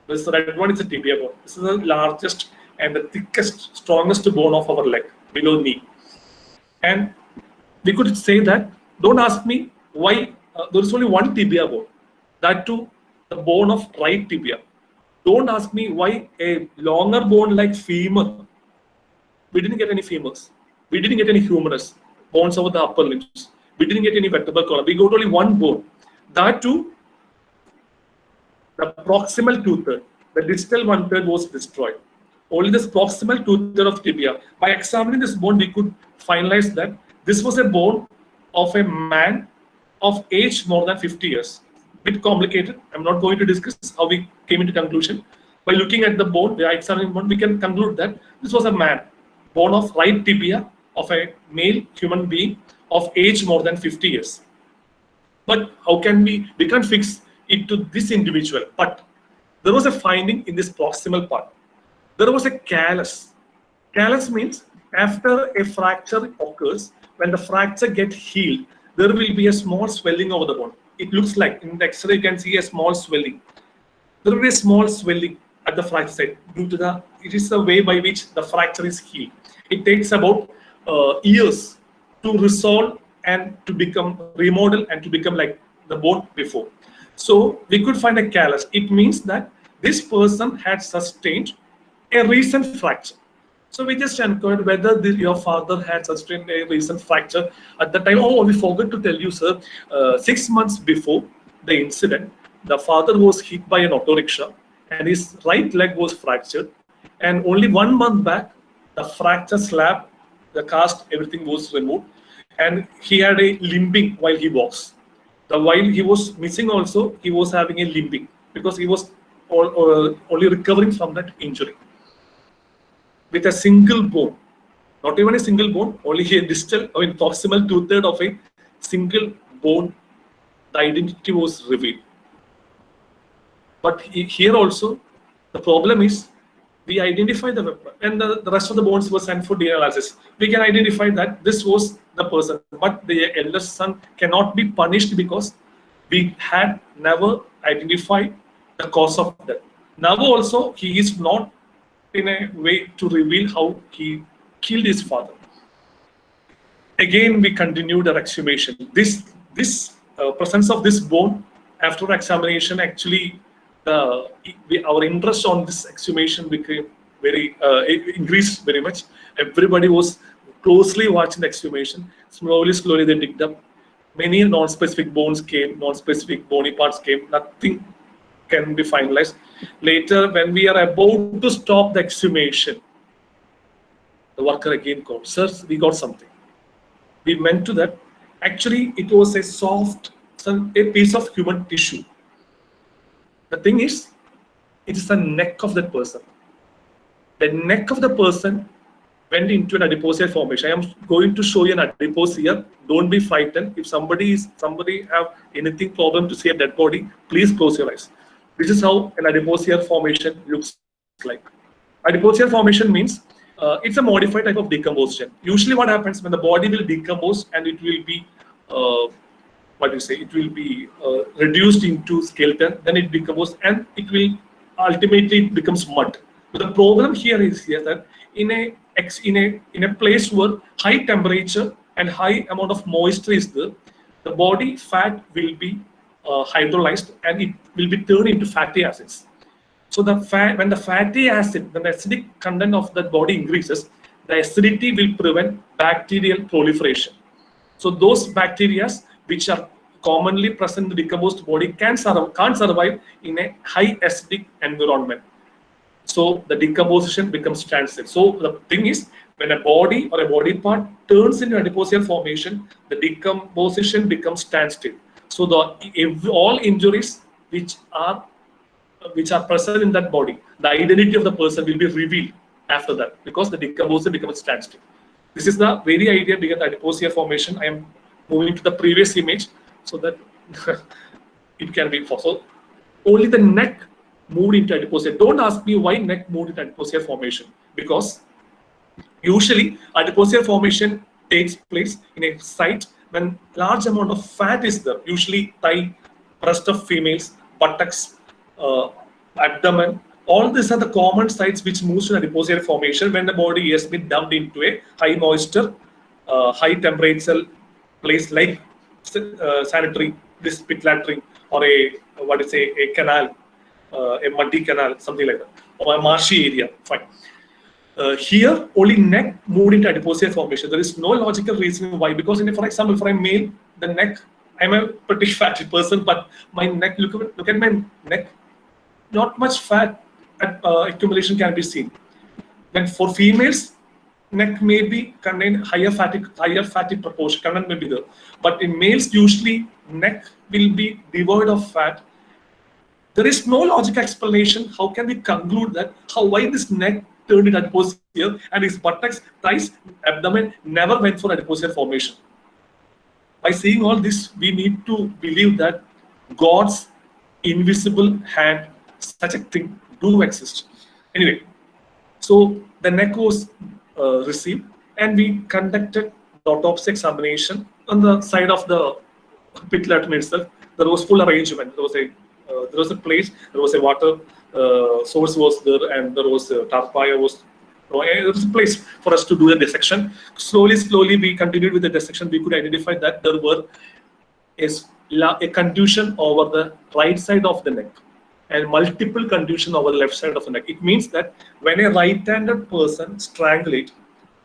[SPEAKER 2] This red one is a tibia bone. This is the largest and the thickest, strongest bone of our leg below knee. And we could say that, don't ask me why there is only one tibia bone, that too the bone of right tibia. Don't ask me why a longer bone like femur. We didn't get any femurs. We didn't get any humerus, bones over the upper limbs. We didn't get any vertebral column. We got only one bone. That too, the proximal 2/3, the distal 1/3 was destroyed. Only this proximal 2/3 of tibia. By examining this bone, we could finalize that this was a bone of a man of age more than 50 years. Bit complicated. I'm not going to discuss how we came into conclusion. By looking at the bone, the examining bone, we can conclude that this was a man, bone of right tibia of a male human being of age more than 50 years. But how can we can't fix it to this individual. But there was a finding in this proximal part. There was a callus. Callus means after a fracture occurs, when the fracture gets healed, there will be a small swelling over the bone. It looks like in the X-ray you can see a small swelling. There will be a small swelling at the fracture site due to it is the way by which the fracture is healed. It takes about years to resolve and to become remodel and to become like the bone before. So we could find a callus. It means that this person had sustained a recent fracture. So we just inquired whether your father had sustained a recent fracture at the time. Oh, we forgot to tell you, sir. 6 months before the incident, the father was hit by an auto rickshaw and his right leg was fractured. And only 1 month back, the fracture slab, the cast, everything was removed. And he had a limping while he walks. While he was missing also, he was having a limping because he was only recovering from that injury. With a single bone, not even a single bone, only a distal or proximal 2/3 of a single bone, the identity was revealed. But here also, the problem is we identify the weapon and the rest of the bones were sent for DNA analysis. We can identify that this was the person, but the eldest son cannot be punished because we had never identified the cause of death. Now also, he is not in a way to reveal how he killed his father. Again, we continued our exhumation. This presence of this bone after examination, actually, our interest on this exhumation became increased very much. Everybody was closely watching the exhumation. Slowly, they digged up. Many non-specific bones came, non-specific bony parts came. Nothing can be finalized. Later, when we are about to stop the exhumation, the worker again called, "Sir, we got something." We went to that. Actually, it was a piece of human tissue. The thing is, it is the neck of that person. The neck of the person went into an adipose formation. I am going to show you an adipose here. Don't be frightened. If somebody have anything problem to see a dead body, please close your eyes. This is how an adipose formation looks like. Adipose formation means it's a modified type of decomposition. Usually, what happens when the body will decompose and it will be it will be reduced into skeleton, then it decomposes and it will ultimately becomes mud. But the problem here is that in a place where high temperature and high amount of moisture is there, the body fat will be hydrolyzed and it will be turned into fatty acids. So when the fatty acid, the acidic content of the body increases, the acidity will prevent bacterial proliferation. So those bacteria which are commonly present in the decomposed body can't survive in a high acidic environment. So the decomposition becomes standstill. So the thing is, when a body or a body part turns into adipose formation, the decomposition becomes standstill. So all injuries which are present in that body, the identity of the person will be revealed after that because the decomposition becomes standstill. This is the very idea behind the adipose formation. I am moving to the previous image so that it can be possible. Only the neck moved into adipose. Don't ask me why neck moved into adipose formation, because usually adipose formation takes place in a site when large amount of fat is there, usually thigh, breast of females, buttocks, abdomen. All these are the common sites which moves to adipose formation when the body has been dumped into a high moisture, high temperature place like sanitary, this pit latrine, or a canal, a muddy canal, something like that, or a marshy area. Fine. Here, only neck moved into adipose formation. There is no logical reason why. Because, for example, for a male, the neck, I'm a pretty fatty person, but my neck, look at my neck, not much fat accumulation can be seen. Then for females, neck may be contain higher fatty proportion, content may be there. But in males, usually neck will be devoid of fat. There is no logical explanation. How can we conclude that? Why this neck turned into adipose here and his buttocks, thighs, abdomen never went for adipose formation? By seeing all this, we need to believe that God's invisible hand, such a thing, do exist. Anyway, so the neck was received, and we conducted the autopsy examination on the side of the pit latrine itself. There was full arrangement. There was a place. There was a water source was there, and there was a tarpaulin was. There was a place for us to do the dissection. Slowly, we continued with the dissection. We could identify that there were a contusion over the right side of the neck and multiple contusion over the left side of the neck. It means that when a right-handed person strangulates,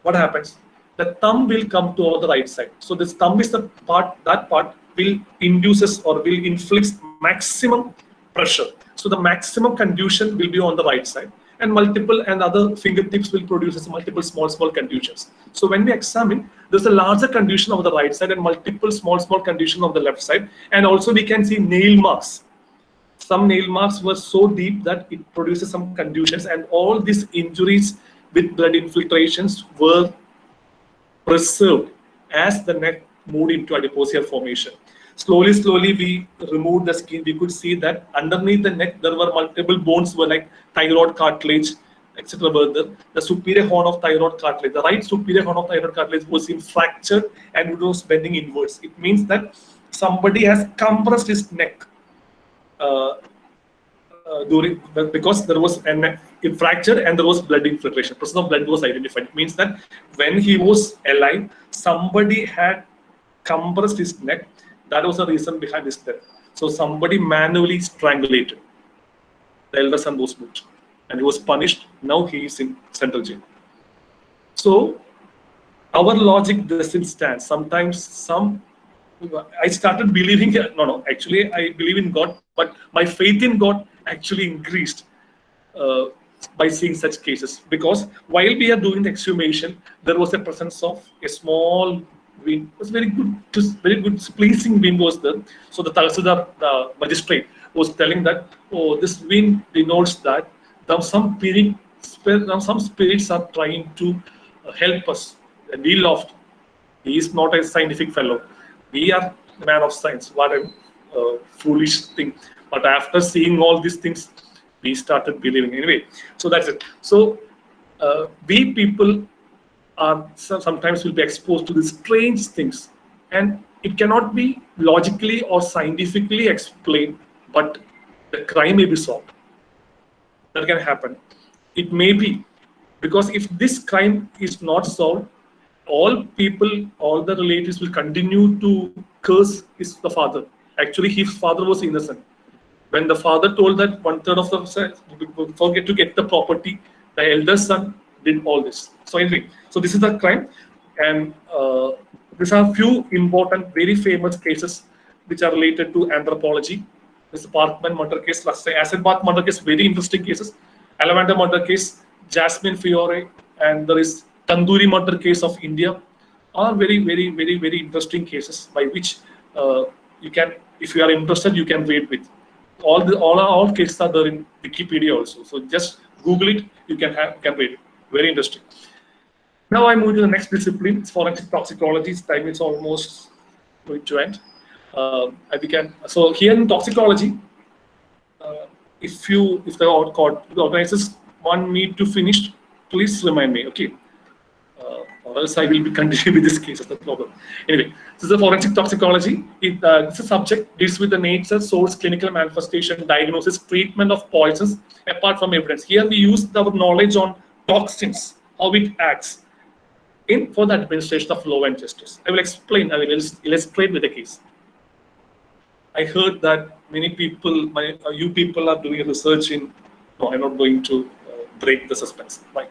[SPEAKER 2] what happens? The thumb will come to the right side. So this thumb is the part, that part will induces or will inflict maximum pressure. So the maximum contusion will be on the right side, and multiple and other fingertips will produce multiple small contusions. So when we examine, there's a larger contusion on the right side and multiple small contusion on the left side. And also we can see nail marks. Some nail marks were so deep that it produces some contusions, and all these injuries with blood infiltrations were preserved as the neck moved into adipose formation. Slowly, we removed the skin. We could see that underneath the neck, there were multiple bones, were like thyroid cartilage, etc. The superior horn of thyroid cartilage, the right superior horn of thyroid cartilage was fractured and it was bending inwards. It means that somebody has compressed his neck because there was it fractured and there was blood infiltration. Presence of blood was identified. It means that when he was alive, somebody had compressed his neck. That was the reason behind his death. So somebody manually strangulated. The elder son was moved and he was punished. Now he is in central jail. So our logic doesn't stand. Sometimes I started believing, actually I believe in God, but my faith in God actually increased by seeing such cases. Because while we are doing the exhumation, there was a presence of a small wind. It was very good, pleasing wind was there. So the Tahsildar, the magistrate, was telling that, oh, this wind denotes that some spirits are trying to help us. And we laughed. He is not a scientific fellow. We are a man of science. What a foolish thing. But after seeing all these things, we started believing. Anyway, so that's it. So we people are sometimes will be exposed to these strange things, and it cannot be logically or scientifically explained, but the crime may be solved. That can happen. It may be because if this crime is not solved, all people, all the relatives will continue to curse the father. Actually, his father was innocent. When the father told that 1/3 of the forget to get the property, the elder son did all this. So anyway, so this is the crime, and these are few important, very famous cases which are related to anthropology. This is the Parkman murder case, Acid Bath murder case, very interesting cases. Alavanda murder case, Jasmine Fiore, and there is Tandoori murder case of India, are very interesting cases by which you can, if you are interested, you can read with. All cases are there in Wikipedia also. So just Google it, you can read it. Very interesting. Now I move to the next discipline. It's forensic toxicology. Time is almost going to end. So here in toxicology, if the organizers want me to finish, please remind me, okay? Or else I will be continuing with this case. That's the problem. Anyway, this is the forensic toxicology. This is a subject deals with the nature, source, clinical manifestation, diagnosis, treatment of poisons apart from evidence. Here we use our knowledge on toxins, how it acts for the administration of law and justice. I will explain. I will illustrate with a case. I heard that many people, you people are doing research in. No, I'm not going to break the suspense. Right.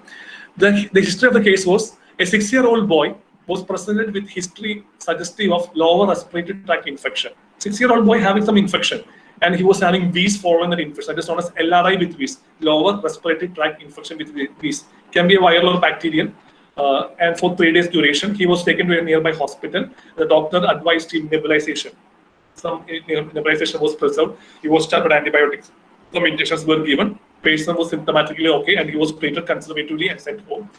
[SPEAKER 2] The history of the case was a 6-year-old boy was presented with history suggestive of lower respiratory tract infection. 6-year-old boy having some infection, and he was having wheeze following that infection. That is known as LRI with wheeze, lower respiratory tract infection with wheeze. Can be a viral or bacterial. and for 3 days duration, he was taken to a nearby hospital. The doctor advised him nebulization. Some nebulization was preserved. He was started antibiotics. Some injections were given. Patient was symptomatically okay, and he was treated conservatively and sent home.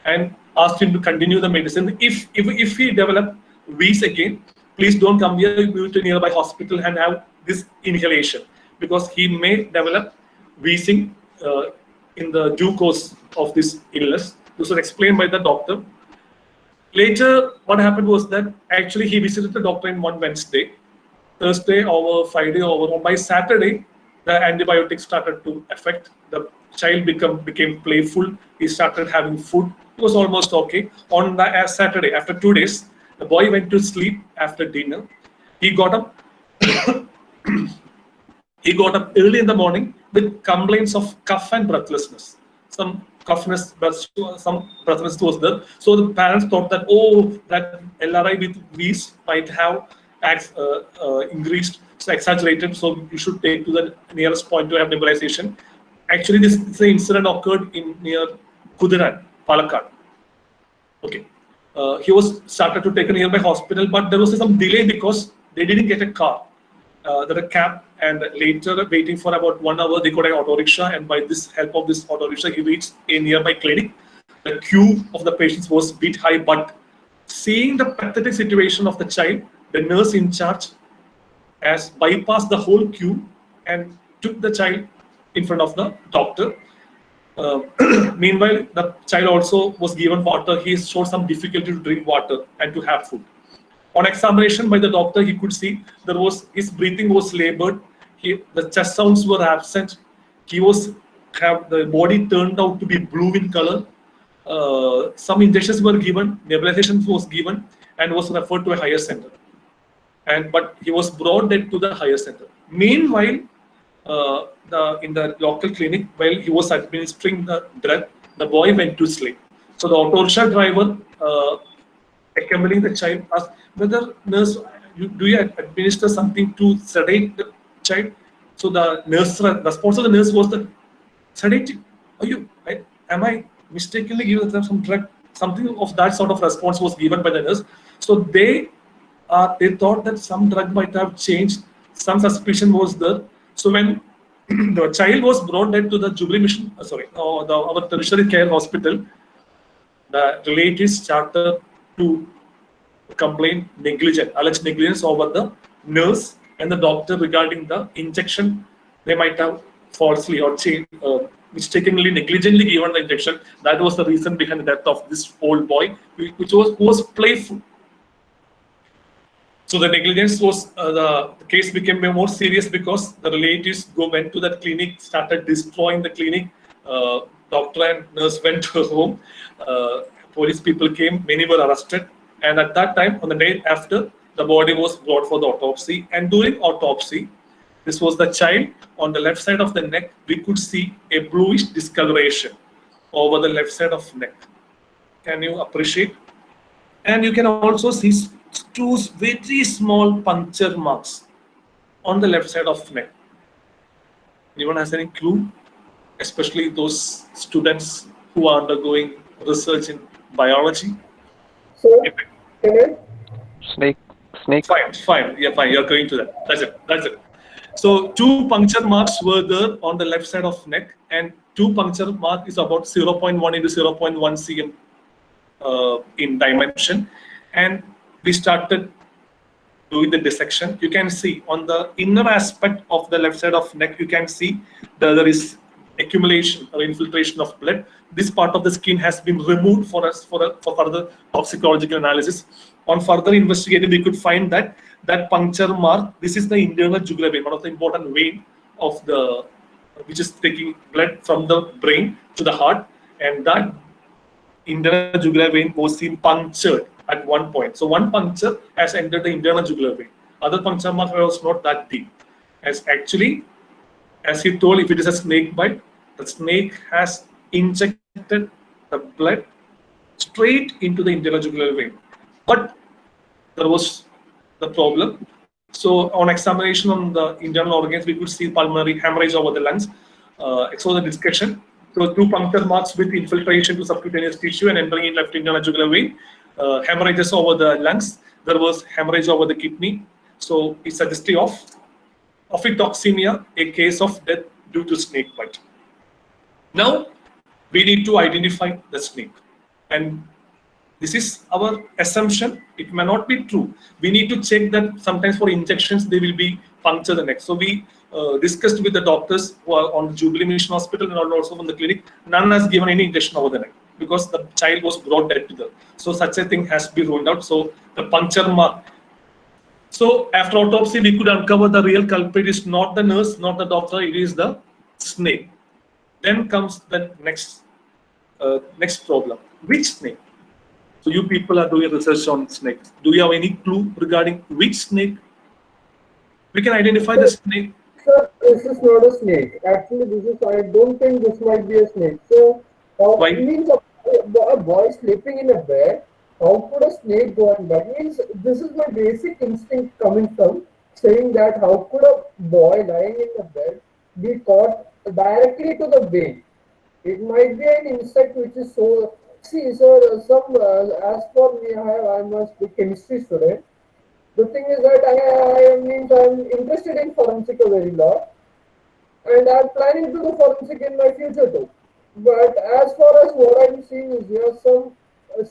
[SPEAKER 2] And asked him to continue the medicine. If he developed wheeze again, please don't come here. Go to a nearby hospital and have this inhalation, because he may develop wheezing in the due course of this illness. This was explained by the doctor. Later, what happened was that actually he visited the doctor on one Wednesday, Thursday over, Friday over. By Saturday, the antibiotics started to affect. The child became playful. He started having food. It was almost okay. On the Saturday, after 2 days, the boy went to sleep after dinner. He got up. He got up early in the morning with complaints of cough and breathlessness. Some coughness, some breathlessness was there. So the parents thought that, oh, that LRI with wheeze might have increased, so exaggerated. So you should take to the nearest point to have nebulization. Actually, this incident occurred near Kudiran, Palakkad. Okay. He was started to take a nearby hospital, but there was some delay because they didn't get a car. There a cab, and later, waiting for about 1 hour, they got an auto rickshaw, and by this help of this auto rickshaw, he reached a nearby clinic. The queue of the patients was a bit high, but seeing the pathetic situation of the child, the nurse in charge has bypassed the whole queue and took the child in front of the doctor. Meanwhile, the child also was given water. He showed some difficulty to drink water and to have food. On examination by the doctor, he could see his breathing was labored. The chest sounds were absent. The body turned out to be blue in color. Some injections were given, nebulization was given, and was referred to a higher center. But he was brought then to the higher center. Meanwhile, in the local clinic, while he was administering the drug, the boy went to sleep. So the auto rickshaw driver, accompanying the child, asked whether nurse, do you administer something to sedate the child? So the response of the nurse was that sedative. Am I mistakenly giving them some drug? Something of that sort of response was given by the nurse. So they thought that some drug might have changed. Some suspicion was there. So when the child was brought then to the Jubilee Mission, our tertiary care hospital, the relatives started to complain alleged negligence over the nurse and the doctor regarding the injection. They might have falsely or mistakenly, negligently given the injection. That was the reason behind the death of this old boy, who was playful. So the negligence was, the case became more serious because the relatives went to that clinic, started destroying the clinic. Doctor and nurse went to home. Police people came, many were arrested. And at that time, on the day after, the body was brought for the autopsy. And during autopsy, this was the child. On the left side of the neck, we could see a bluish discoloration over the left side of neck. Can you appreciate? And you can also see two very small puncture marks on the left side of neck. Anyone has any clue? Especially those students who are undergoing research in biology.
[SPEAKER 4] Snake.
[SPEAKER 2] Fine. Yeah, fine. You're going to that. That's it. So 2 puncture marks were there on the left side of neck, and 2 puncture mark is about 0.1 into 0.1 cm in dimension. And we started doing the dissection. You can see on the inner aspect of the left side of neck, you can see there is accumulation or infiltration of blood. This part of the skin has been removed for further toxicological analysis. On further investigation, we could find that puncture mark, this is the internal jugular vein, one of the important vein of which is taking blood from the brain to the heart, and that internal jugular vein was seen punctured at one point. So one puncture has entered the internal jugular vein. Other puncture mark was not that deep. As he told, if it is a snake bite, the snake has injected the blood straight into the internal jugular vein. But there was the problem. So on examination on the internal organs, we could see pulmonary hemorrhage over the lungs. So the discussion, So 2 puncture marks with infiltration to subcutaneous tissue and entering in left internal jugular vein. Hemorrhages over the lungs. There was hemorrhage over the kidney. So it's suggestive of ophitoxemia, a case of death due to snake bite. Now we need to identify the snake, and this is our assumption. It may not be true. We need to check that sometimes for injections they will be puncture the neck. So we discussed with the doctors who are on Jubilee Mission Hospital and also on the clinic. None has given any injection over the neck because the child was brought dead to them. So such a thing has to be ruled out. So the puncture mark. So after autopsy, we could uncover the real culprit is not the nurse, not the doctor. It is the snake. Then comes the next problem. Which snake? So you people are doing research on snakes. Do you have any clue regarding which snake? We can identify the snake.
[SPEAKER 4] Sir, this is not a snake. Actually, I don't think this might be a snake. So,
[SPEAKER 2] Why?
[SPEAKER 4] it means a boy sleeping in a bed. How could a snake go on bed? Means this is my basic instinct coming from saying that how could a boy lying in the bed be caught directly to the vein? It might be an insect which is so. See, sir, as for me, I'm a chemistry student. The thing is that I'm interested in forensic a very lot, and I'm planning to do forensic in my future too. But as far as what I'm seeing is here, some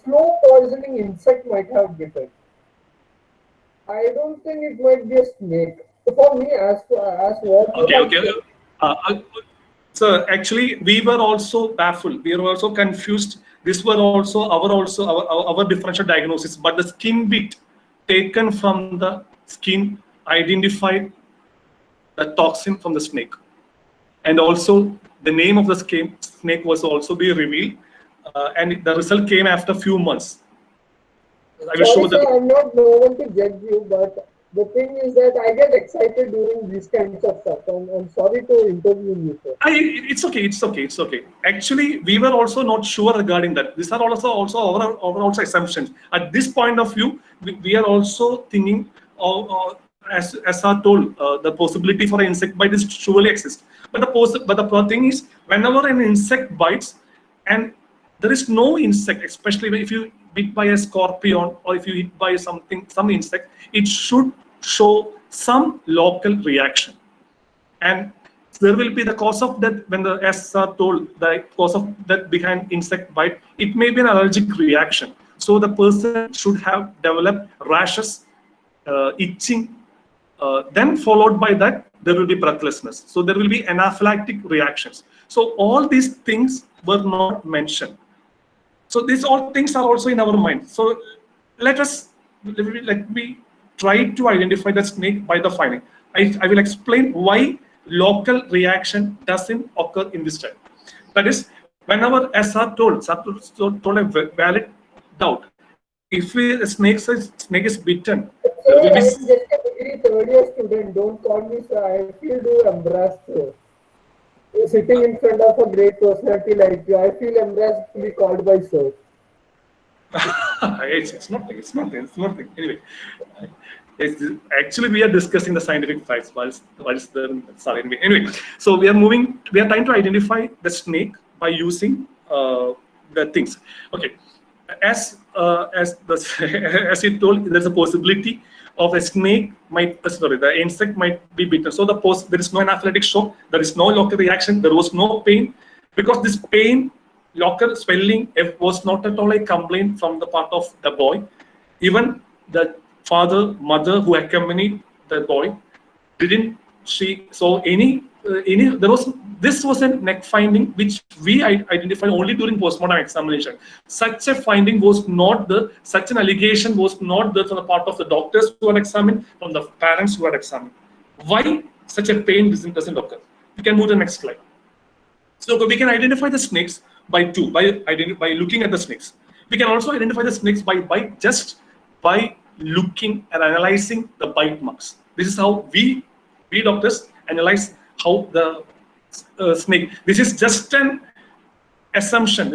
[SPEAKER 4] slow poisoning insect might have bitten. I don't think it might be a snake. For me, as what you have
[SPEAKER 2] Okay.
[SPEAKER 4] said,
[SPEAKER 2] So actually, we were also baffled. We were also confused. This were also our differential diagnosis. But the skin bit taken from the skin identified the toxin from the snake, and also the name of the snake was also be revealed, and the result came after a few months. I will show
[SPEAKER 4] sorry, sir,
[SPEAKER 2] the.
[SPEAKER 4] I'm not no one to judge you, but the thing is that I get excited during these kinds of stuff. I'm sorry to interview you, sir.
[SPEAKER 2] It's okay. Actually, we were also not sure regarding that. These are also our assumptions. At this point of view, we are also thinking, as I told, the possibility for an insect bite is surely exists. But the thing is, whenever an insect bites, and there is no insect, especially if you bit by a scorpion or if you hit by some insect, it should show some local reaction, and there will be the cause of death when as told, the cause of death behind insect bite. It may be an allergic reaction. So the person should have developed rashes, itching, then followed by that there will be breathlessness. So there will be anaphylactic reactions. So all these things were not mentioned. So these all things are also in our mind. So let me try to identify the snake by the finding. I will explain why local reaction doesn't occur in this time. That is, whenever, as Sir told a valid doubt, if a snake is bitten,
[SPEAKER 4] Sir, I'm just a degree third year student. Don't call me sir. I feel embarrassed, sir. Sitting in front of a great personality like you, I feel embarrassed to be called by sir.
[SPEAKER 2] it's nothing. Anyway, actually we are discussing the scientific facts whilst sorry. Anyway, so we are trying to identify the snake by using the things. Okay, as you told, there's a possibility of a snake the insect might be bitten. So there is no anaphylactic shock, there is no local reaction, there was no pain, because this pain, local swelling, was not at all a complaint from the part of the boy. Even the mother who accompanied the boy didn't saw any this was a neck finding which we identified only during postmortem examination. Such a finding was not there, such an allegation was not there from the part of the doctors who had examined, from the parents who had examined. Why such a pain doesn't occur? We can move to the next slide. So we can identify the snakes by looking at the snakes. We can also identify the snakes by looking and analyzing the bite marks. This is how we doctors analyze how the snake. This is just an assumption.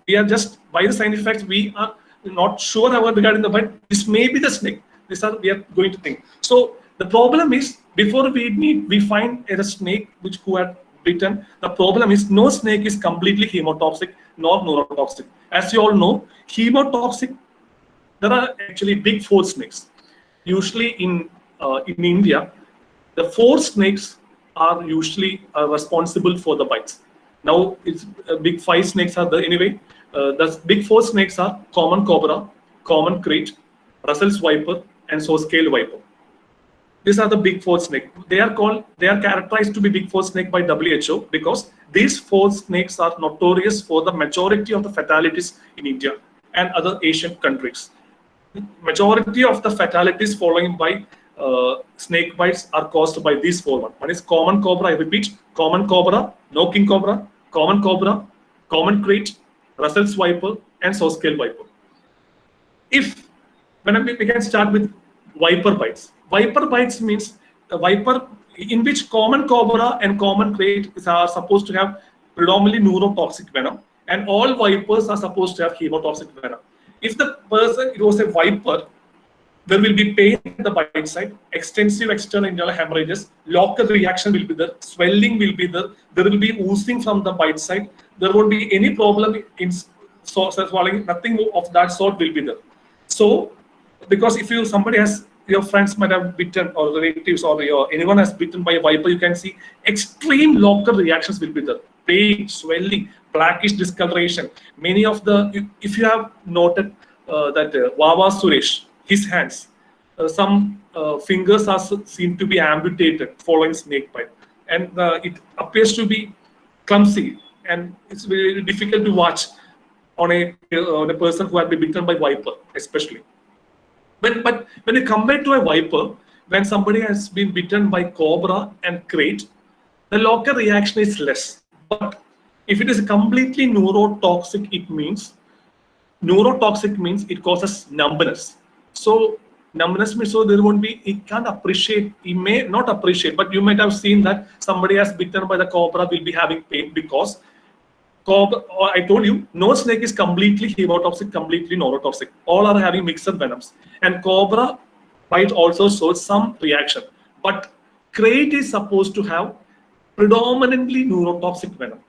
[SPEAKER 2] We are just, by the scientific facts, we are not sure about regarding the bite. This may be the snake. We are going to think. So the problem is, before we find a snake who had bitten, the problem is no snake is completely hemotoxic nor neurotoxic. As you all know, hemotoxic, there are actually big four snakes. Usually in India, the four snakes are usually responsible for the bites. Now it's big five snakes are there anyway. The big four snakes are common cobra, common krait, Russell's viper, and saw-scale viper. These are the big four snakes. They are characterized to be big four snake by WHO because these four snakes are notorious for the majority of the fatalities in India and other Asian countries. Majority of the fatalities following by snake bites are caused by these four. One is common cobra, I repeat, common cobra, no king cobra, common krait, Russell's viper, and saw-scale viper. When we can start with viper bites. Viper bites means the viper in which common cobra and common krait are supposed to have predominantly neurotoxic venom, and all vipers are supposed to have hemotoxic venom. If the person, it was a viper, there will be pain at the bite site, extensive external internal hemorrhages, local reaction will be there, swelling will be there, there will be oozing from the bite site, there won't be any problem in swallowing, nothing of that sort will be there. So, because if somebody has, your friends might have bitten, or relatives, or anyone has bitten by a viper, you can see extreme local reactions will be there. Pain, swelling, blackish discoloration. Many of the, if you have noted that Wawa Suresh, his hands, some fingers are seen to be amputated following snake bite, and it appears to be clumsy, and it's very difficult to watch on a person who had been bitten by viper, especially. But when you compare to a viper, when somebody has been bitten by cobra and krait, the local reaction is less. But if it is completely neurotoxic, it means it causes numbness. So numbness means, so there won't be, it can't appreciate, he may not appreciate, but you might have seen that somebody has bitten by the cobra will be having pain because cobra, I told you, no snake is completely hemotoxic, completely neurotoxic. All are having mixed venoms. And cobra bite also shows some reaction. But krait is supposed to have predominantly neurotoxic venom.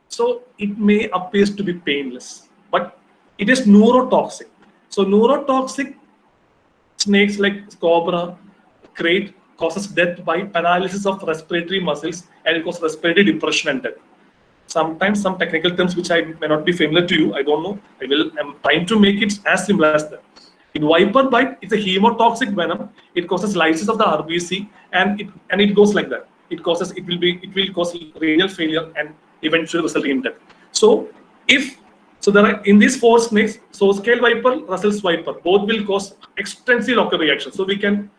[SPEAKER 2] So it may appear to be painless, but it is neurotoxic. So neurotoxic snakes like cobra, krait causes death by paralysis of respiratory muscles, and it causes respiratory depression and death. Sometimes some technical terms which I may not be familiar to you, I don't know. I'm trying to make it as simple as that. In viper bite, it's a hemotoxic venom. It causes lysis of the RBC, and it goes like that. It will cause renal failure and eventually result in death. So there are in these four snakes, saw-scale viper, Russell's viper, both will cause extensive local reactions. So we can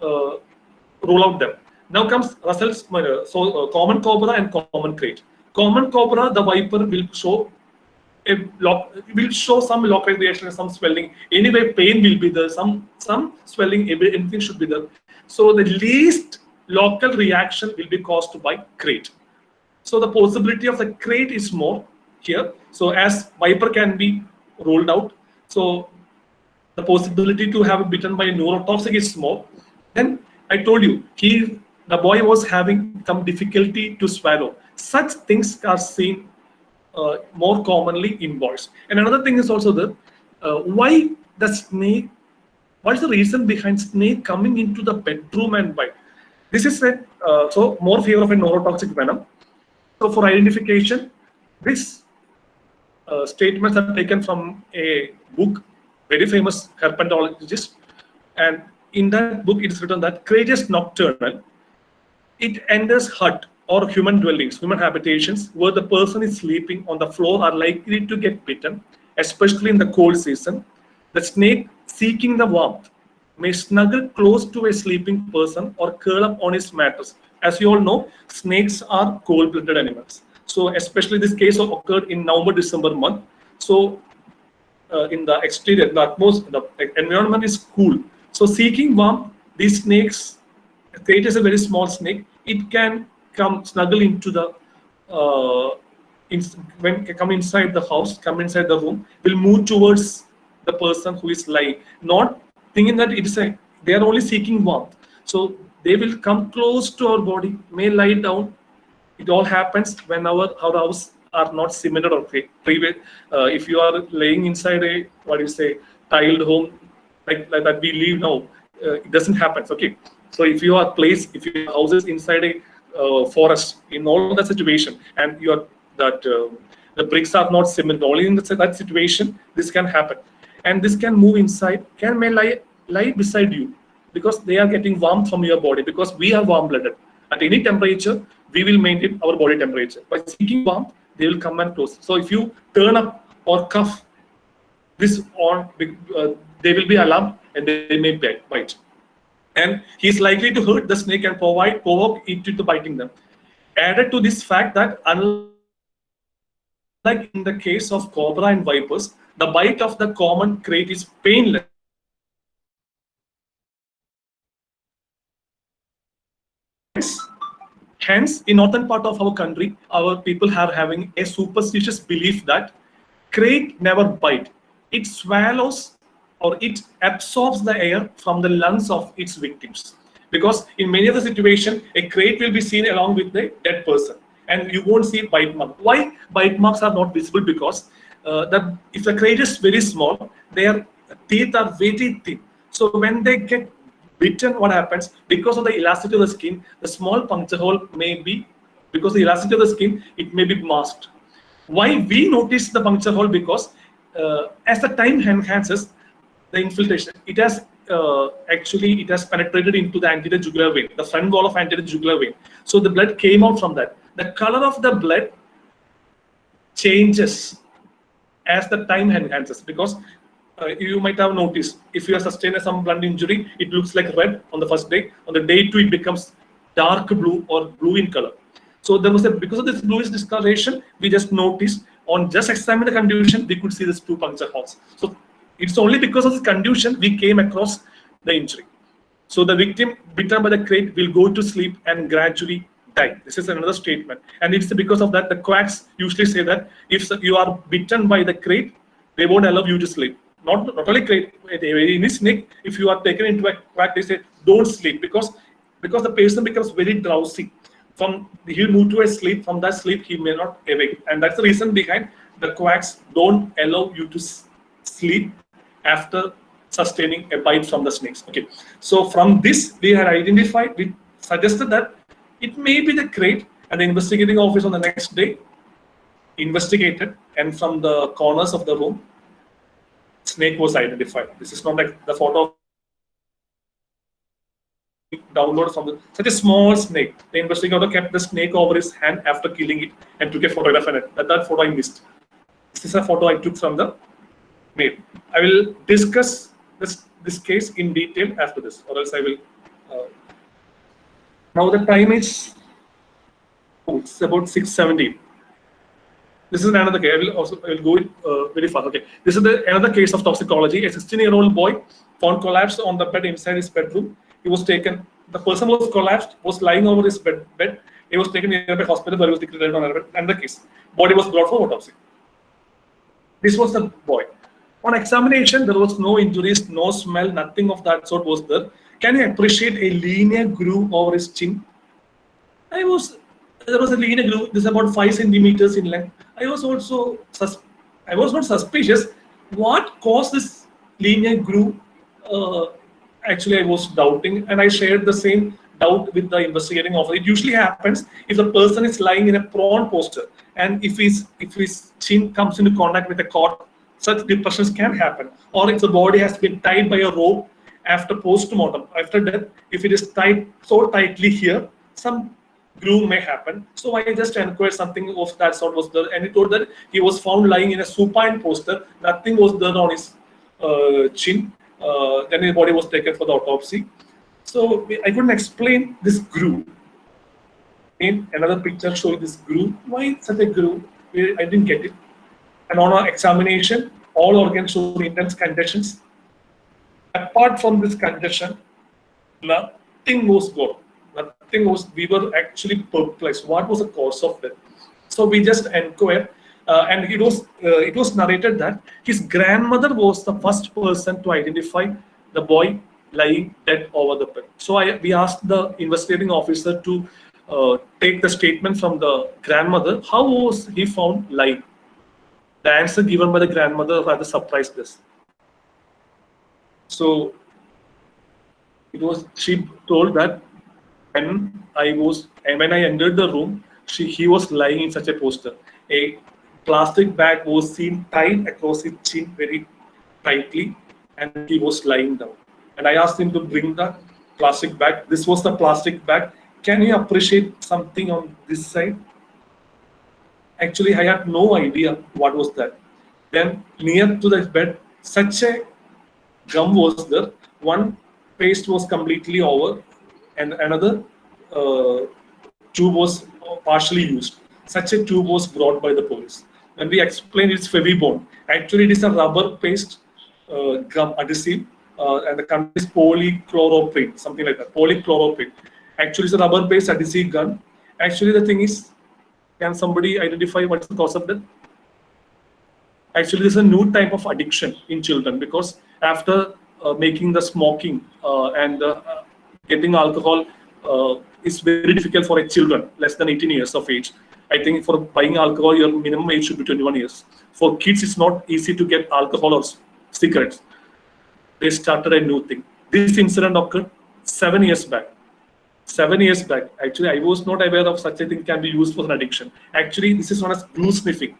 [SPEAKER 2] rule out them. Now comes Russell's common cobra and common krait. Common cobra, the viper will show some local reaction, some swelling. Anyway, pain will be there, some swelling, anything should be there. So the least local reaction will be caused by krait. So the possibility of the krait is more here. So as viper can be ruled out, so the possibility to have bitten by a neurotoxic is small. Then I told you, the boy was having some difficulty to swallow. Such things are seen more commonly in boys. And another thing is also that why the snake, what is the reason behind snake coming into the bedroom and bite? This is so more fear of a neurotoxic venom. So for identification, this statements are taken from a book, very famous herpetologist, and in that book it is written that Crates nocturnal, it enters hut or human dwellings, human habitations, where the person is sleeping on the floor are likely to get bitten, especially in the cold season. The snake, seeking the warmth, may snuggle close to a sleeping person or curl up on his mattress. As you all know, snakes are cold-blooded animals. So especially this case occurred in November-December month. So in the exterior, the atmosphere, the environment is cool. So seeking warmth, these snakes, Krait is a very small snake. It can come snuggle into the come inside the house, come inside the room, will move towards the person who is lying, not thinking that they are only seeking warmth. So they will come close to our body, may lie down, It all happens when our house are not cemented or if you are laying inside a what do you say tiled home like that we live now, it doesn't happen. Okay, so if you are placed, if your house is inside a forest, in all that situation, and you are that the bricks are not cemented, only in that situation this can happen, and this can move inside, may lie beside you because they are getting warmth from your body because we are warm blooded. At any temperature, we will maintain our body temperature. By seeking warmth, they will come and close. So if you turn up or cuff this on, they will be alarmed and they may bite. And he is likely to hurt the snake and provoke it into biting them. Added to this fact that unlike in the case of cobra and vipers, the bite of the common crate is painless. Hence, in northern part of our country, our people are having a superstitious belief that crate never bite. It swallows or it absorbs the air from the lungs of its victims. Because in many other situations, a crate will be seen along with the dead person, and you won't see bite marks. Why bite marks are not visible? Because if the crate is very small, their teeth are very thin. So when they get bitten, what happens? Because of the elasticity of the skin, the small puncture hole may be, because the elasticity of the skin, it may be masked. Why we notice the puncture hole? Because as the time enhances, the infiltration, it has actually it has penetrated into the anterior jugular vein, the front wall of anterior jugular vein. So the blood came out from that. The color of the blood changes as the time enhances, because you might have noticed, if you have sustained some blunt injury, it looks like red on the first day. On the day 2, it becomes dark blue or blue in color. So there was because of this bluish discoloration, we just noticed on just examining the condition, we could see these 2 puncture holes. So it's only because of this condition we came across the injury. So the victim bitten by the crate will go to sleep and gradually die. This is another statement, and it's because of that the quacks usually say that if you are bitten by the crate, they won't allow you to sleep. Not only crate, any snake, if you are taken into a quack, they say don't sleep because the person becomes very drowsy. He'll move to a sleep. From that sleep, he may not awake, and that's the reason behind the quacks don't allow you to sleep after sustaining a bite from the snakes. Okay, so from this we had identified, we suggested that it may be the crate, and the investigating officer on the next day investigated, and from the corners of the room, snake was identified. This is not like the photo download from such a small snake. The investigator kept the snake over his hand after killing it and took a photograph of it. That photo I missed. This is a photo I took from the mail. I will discuss this case in detail after this, or else I will. Now the time is it's about 6:17. This is another case. I will go very fast. Okay, this is another case of toxicology. A 16-year-old boy found collapsed on the bed inside his bedroom. He was taken. The person was collapsed, was lying over his bed. He was taken to nearby hospital where he was declared on another case. Body was brought for autopsy. This was the boy. On examination, there was no injuries, no smell, nothing of that sort was there. Can you appreciate a linear groove over his chin? There was a linear groove. This is about 5 centimeters in length. I was not suspicious. What caused this linear groove? Actually, I was doubting, and I shared the same doubt with the investigating officer. It usually happens if the person is lying in a prone posture, and if his chin comes into contact with a cord, such depressions can happen. Or if the body has been tied by a rope after post-mortem, after death, if it is tied so tightly here, some groove may happen. So I just inquired something of that sort was there, and he told that he was found lying in a supine posture. Nothing was there on his chin. Then his body was taken for the autopsy. So I couldn't explain this groove. In another picture showing this groove. Why such a groove? I didn't get it. And on our examination, all organs showed intense congestions. Apart from this congestion, nothing was good. We were actually perplexed. What was the cause of that? So we just inquired, and it was narrated that his grandmother was the first person to identify the boy lying dead over the bed. So we asked the investigating officer to take the statement from the grandmother, how was he found lying? The answer given by the grandmother rather surprised us. So she told that when I entered the room, he was lying in such a posture. A plastic bag was seen tied across his chin very tightly, and he was lying down. And I asked him to bring the plastic bag. This was the plastic bag. Can you appreciate something on this side? Actually, I had no idea what was that. Then near to the bed, such a gum was there. One paste was completely over, and another tube was partially used. Such a tube was brought by the police. When we explained it's Fevibond, actually it is a rubber paste gum adhesive, and the content is polychloroprene, something like that. Polychloroprene. Actually, it's a rubber based adhesive gun. Actually, the thing is, can somebody identify what's the cause of death? Actually, there's a new type of addiction in children, because after making the smoking and getting alcohol, it's very difficult for a children less than 18 years of age. I think for buying alcohol, your minimum age should be 21 years. For kids, it's not easy to get alcohol or cigarettes. They started a new thing. This incident occurred 7 years back. 7 years back. Actually, I was not aware of such a thing can be used for an addiction. Actually, this is known as glue sniffing.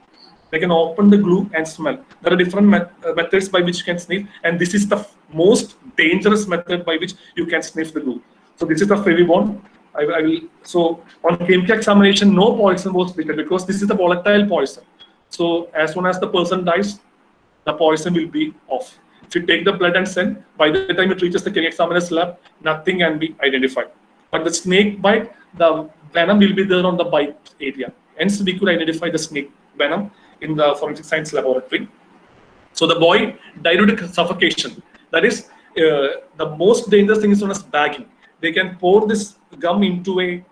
[SPEAKER 2] They can open the glue and smell. There are different methods by which you can sniff, and this is the most dangerous method by which you can sniff the glue. So this is the Fevibond. So on chemical examination, no poison was treated because this is the volatile poison. So as soon as the person dies, the poison will be off. If you take the blood and send, by the time it reaches the chemical examiner's lab, nothing can be identified. But the snake bite, the venom will be there on the bite area. Hence, we could identify the snake venom in the forensic science laboratory. So the boy died due to suffocation. That is, the most dangerous thing is known as bagging. They can pour this gum into a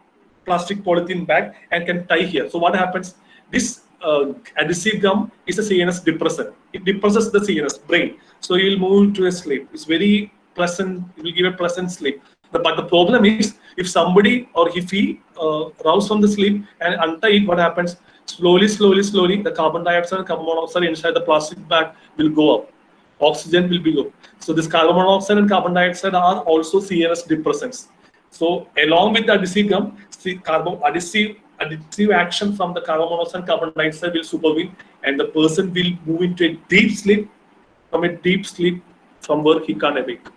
[SPEAKER 2] plastic polythene bag and can tie here. So what happens? This adhesive gum is a CNS depressant. It depresses the CNS brain. So you will move to a sleep. It's very pleasant. It will give a pleasant sleep. But the problem is, if somebody or if he rouse from the sleep and untie it, what happens? Slowly, the carbon dioxide and carbon monoxide inside the plastic bag will go up. Oxygen will be low. So this carbon monoxide and carbon dioxide are also CNS depressants. So along with the adhesive gum, additive action from the carbon monoxide and carbon dioxide will supervene, and the person will move into a deep sleep, from where he can't awake.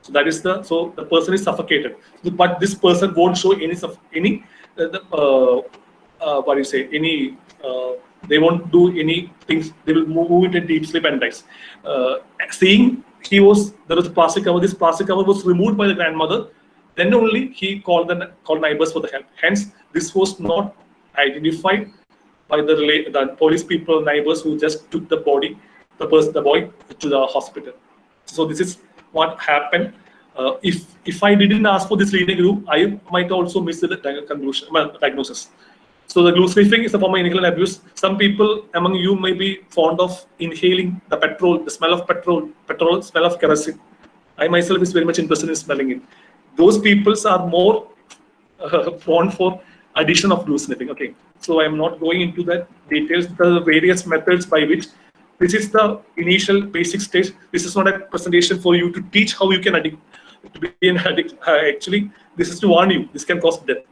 [SPEAKER 2] So that is the person is suffocated. But this person won't show they won't do any things. They will move into deep sleep and dies. Seeing there was a plastic cover. This plastic cover was removed by the grandmother. Then only he called neighbors for the help. Hence, this was not identified by the police people, neighbors who just took the boy to the hospital. So this is what happened. If I didn't ask for this leading group, I might also miss the diagnosis. So the glue sniffing is a form of inhaled abuse. Some people among you may be fond of inhaling the petrol, the smell of petrol, smell of kerosene. I myself is very much interested in smelling it. Those peoples are more prone for addition of glue sniffing. Okay, so I am not going into that details. The various methods by which this is the initial basic stage. This is not a presentation for you to teach how you can be an addict. Actually, this is to warn you. This can cause death.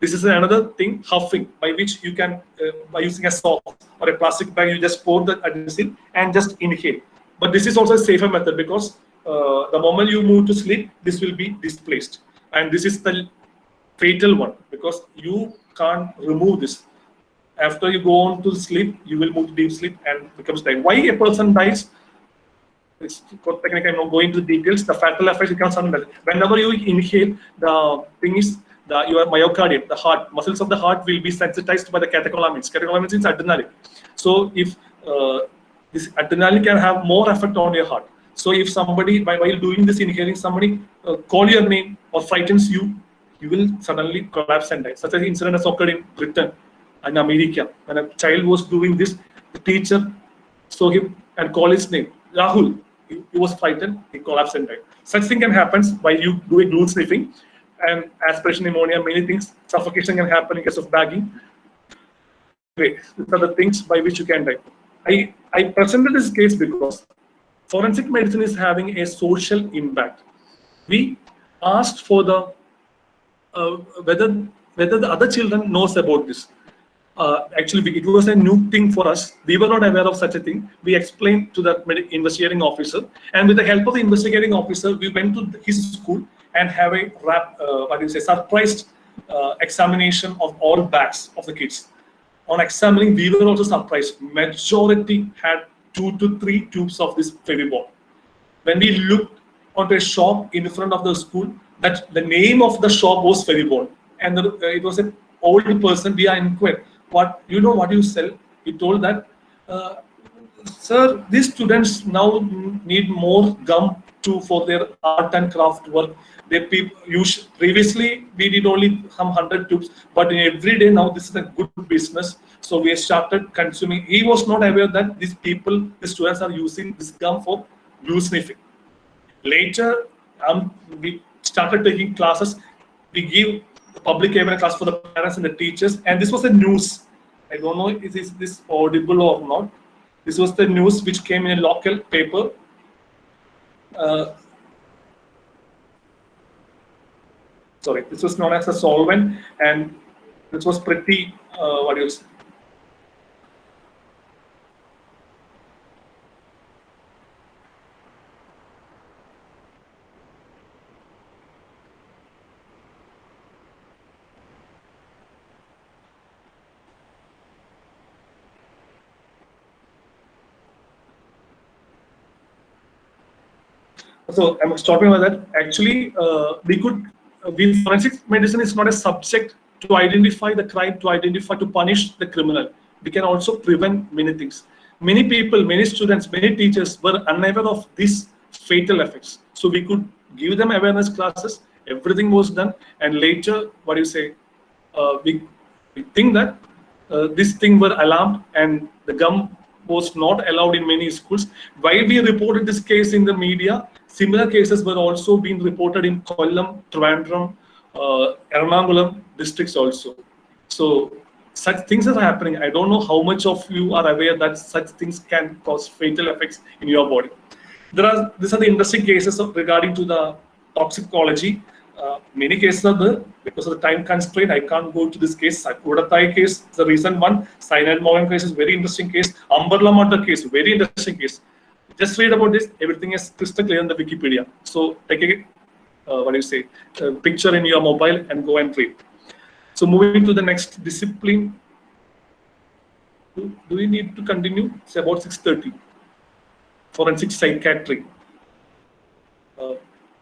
[SPEAKER 2] This is another thing, huffing, by which you can, by using a sock or a plastic bag, you just pour the adhesive and just inhale. But this is also a safer method because the moment you move to sleep, this will be displaced. And this is the fatal one because you can't remove this. After you go on to sleep, you will move to deep sleep and becomes dead. Why a person dies? Technically, I'm not going into the details. The fatal effects becomes sudden. Whenever you inhale, the thing is, your myocardium, the heart, muscles of the heart will be sensitized by the catecholamines. Catecholamines is adrenaline. So if this adrenaline can have more effect on your heart. So if somebody, while doing this inhaling, somebody call your name or frightens you, you will suddenly collapse and die. Such an incident has occurred in Britain and America. When a child was doing this, the teacher saw him and called his name, Rahul. He was frightened, he collapsed and died. Such thing can happen while you do a glue sniffing. and aspiration pneumonia, many things. Suffocation can happen in case of bagging. These are the things by which you can die. I presented this case because forensic medicine is having a social impact. We asked for the whether the other children knows about this. Actually, it was a new thing for us. We were not aware of such a thing. We explained to the investigating officer, and with the help of the investigating officer, we went to his school and have a surprised examination of all bags of the kids. On examining, we were also surprised. Majority had 2 to 3 tubes of this Fevibol. When we looked onto a shop in front of the school, that the name of the shop was Fevibol, and it was an old person. We are inquired, what you sell? He told that, sir, these students now need more gum for their art and craft work. Previously we did only some 100 tubes, but in every day now this is a good business. So we started consuming. He was not aware that these students are using this gum for glue sniffing. Later, we started taking classes. We give public awareness class for the parents and the teachers, and this was the news. I don't know if this audible or not. This was the news which came in a local paper. Sorry, this was known as a solvent, and this was pretty, what do you say? So I'm talking about that. Actually, forensic medicine is not a subject to identify the crime, to punish the criminal. We can also prevent many things. Many people, many students, many teachers were unaware of these fatal effects. So we could give them awareness classes. Everything was done, and later, what do you say? We think that this thing were alarmed, and the gum was not allowed in many schools. Why we reported this case in the media? Similar cases were also being reported in Kollam, Trivandrum, Ernakulam districts also. So such things are happening. I don't know how much of you are aware that such things can cause fatal effects in your body. These are the interesting cases regarding to the toxicology. Many cases are there. Because of the time constraint, I can't go to this case. Sakudatai case is the recent one. Cyanide Morgan case is very interesting case. Umbrella murder case, very interesting case. Just read about this. Everything is crystal clear in the Wikipedia. So take a picture in your mobile and go and read. So moving to the next discipline. Do we need to continue? It's about 6:30. Forensic psychiatry.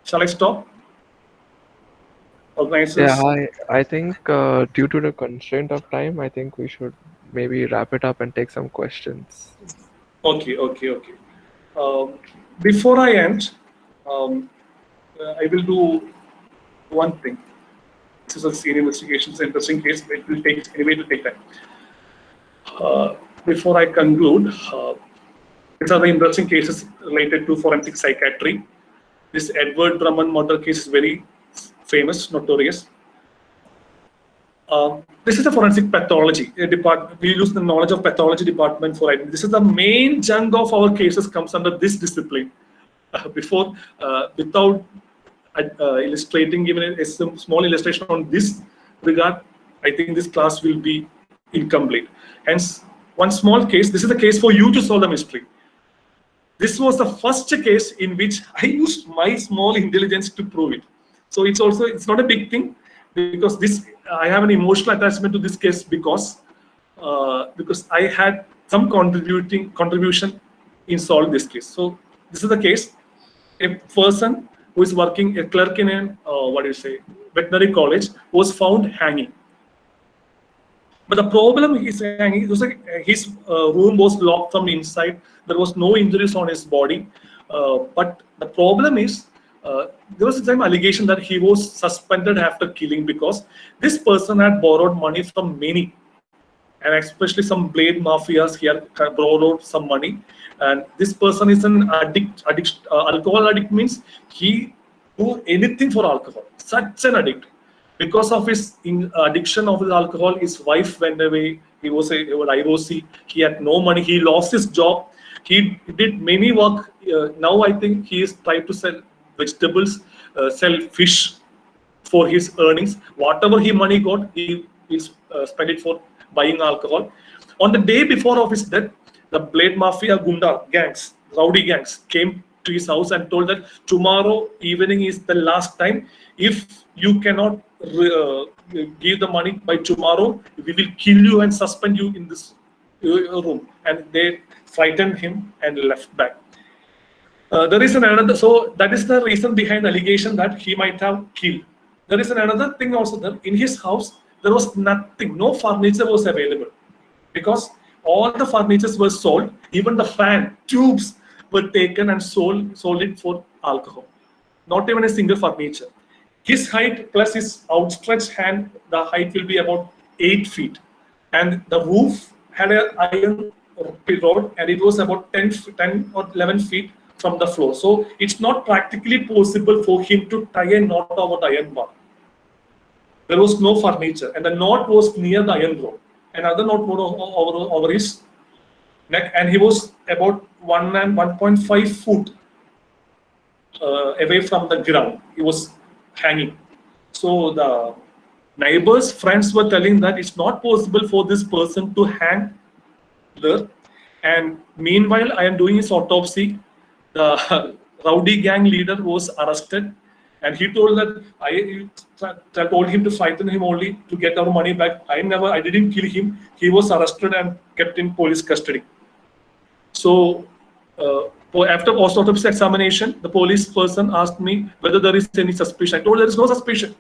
[SPEAKER 2] Shall I stop? Organizers.
[SPEAKER 5] Yeah, I think due to the constraint of time, I think we should maybe wrap it up and take some questions.
[SPEAKER 2] Okay. Before I end, I will do one thing. This is a senior investigation, it's an interesting case. It will take time. Before I conclude, these are the interesting cases related to forensic psychiatry. This Edward Drummond murder case is very famous, notorious. This is a forensic pathology department. We use the knowledge of pathology department for it. This is the main chunk of our cases comes under this discipline. Without illustrating, giving a small illustration on this regard, I think this class will be incomplete. Hence, one small case. This is a case for you to solve the mystery. This was the first case in which I used my small intelligence to prove it. So it's not a big thing, because I have an emotional attachment to this case because I had some contribution in solving this case. So this is the case. A person who is working, a clerk in a veterinary college, was found hanging. But the problem is his room was locked from inside. There was no injuries on his body. But the problem is, there was some allegation that he was suspended after killing because this person had borrowed money from many, and especially some blade mafias. He had borrowed some money, and this person is an alcohol addict. Means he do anything for alcohol. Such an addict. Because of his addiction of his alcohol, his wife went away. He was a divorcee. He had no money. He lost his job. He did many work. Now I think he is trying to sell vegetables, sell fish for his earnings. Whatever he money got, he spent it for buying alcohol. On the day before of his death, the Blade Mafia Gunda gangs, rowdy gangs, came to his house and told that tomorrow evening is the last time. If you cannot give the money by tomorrow, we will kill you and suspend you in this room. And they frightened him and left back. There is another, so that is the reason behind the allegation that he might have killed. There is another thing also that in his house, there was nothing, no furniture was available because all the furnitures were sold, even the fan tubes were taken and sold it for alcohol. Not even a single furniture. His height plus his outstretched hand, the height will be about 8 feet. And the roof had an iron rod and it was about 10 or 11 feet from the floor. So it's not practically possible for him to tie a knot over the iron bar. There was no furniture and the knot was near the iron rod. Another knot was over his neck and he was about 1 and 1.5 foot away from the ground. He was hanging. So the neighbors, friends were telling that it's not possible for this person to hang there. And meanwhile, I am doing his autopsy. The rowdy gang leader was arrested, and he told that I told him to frighten him only to get our money back. I didn't kill him. He was arrested and kept in police custody. So after post-autopsy examination, the police person asked me whether there is any suspicion. I told there is no suspicion,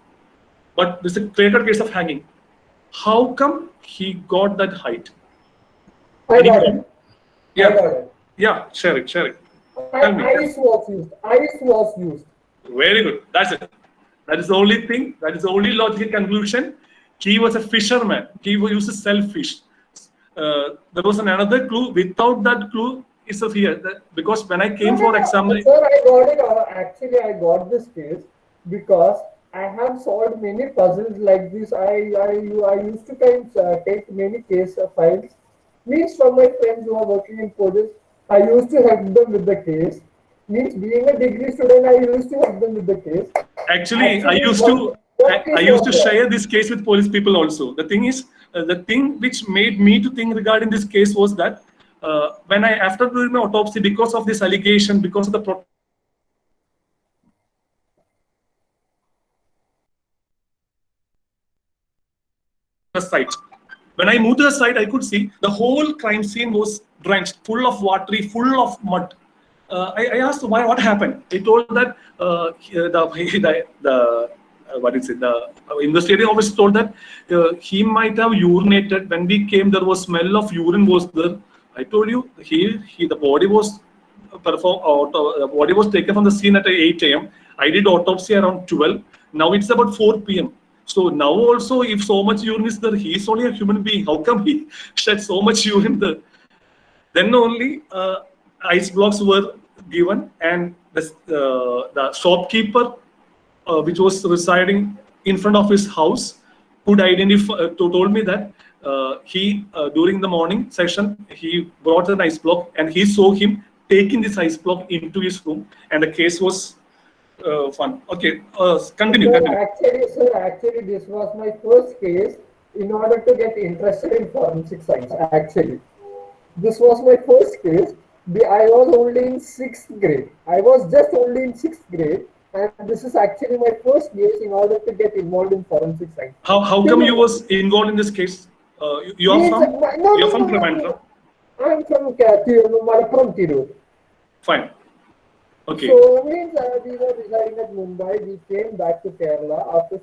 [SPEAKER 2] but there's a clear-cut case of hanging. How come he got that height?
[SPEAKER 4] I got it.
[SPEAKER 2] Yeah,
[SPEAKER 4] I got it.
[SPEAKER 2] yeah, share it.
[SPEAKER 4] Ice was used.
[SPEAKER 2] Very good. That's it. That is the only thing. That is the only logical conclusion. He was a fisherman. He used to sell fish. There was another clue. Without that clue, it's of here. Because when I came for examination,
[SPEAKER 4] Sir, I got it. Actually, I got this case because I have solved many puzzles like this. I used to take many case files. Means from my friends who are working in police, I used to help them with the case. Means being a degree student, I used to help them with the case.
[SPEAKER 2] Actually I used to share this case with police people also. The thing is, the thing which made me to think regarding this case was that when after doing my autopsy, because of this allegation, because of the site. When I moved to the site, I could see the whole crime scene was drenched, full of watery, full of mud. I asked why, what happened. They told that the investigating officer told that he might have urinated. When we came, there was smell of urine was there. I told you, the body was the body was taken from the scene at 8 a.m. I did autopsy around 12. Now it's about 4 p.m. So now also, if so much urine is there, he is only a human being. How come he shed so much urine there? Then only ice blocks were given, and the shopkeeper, which was residing in front of his house, could identify. Told me that he during the morning session he brought an ice block, and he saw him taking this ice block into his room, and the case was fun. Okay, continue.
[SPEAKER 4] Actually, this was my first case in order to get interested in forensic science. Actually, this was my first case. I was only in 6th grade. I was just only in 6th grade, and this is actually my first case in order to get involved in forensic science.
[SPEAKER 2] How come you was involved in this case? You are from Trivandrum?
[SPEAKER 4] I'm from Tirur.
[SPEAKER 2] Fine. Okay.
[SPEAKER 4] So means we were residing at Mumbai. We came back to Kerala after a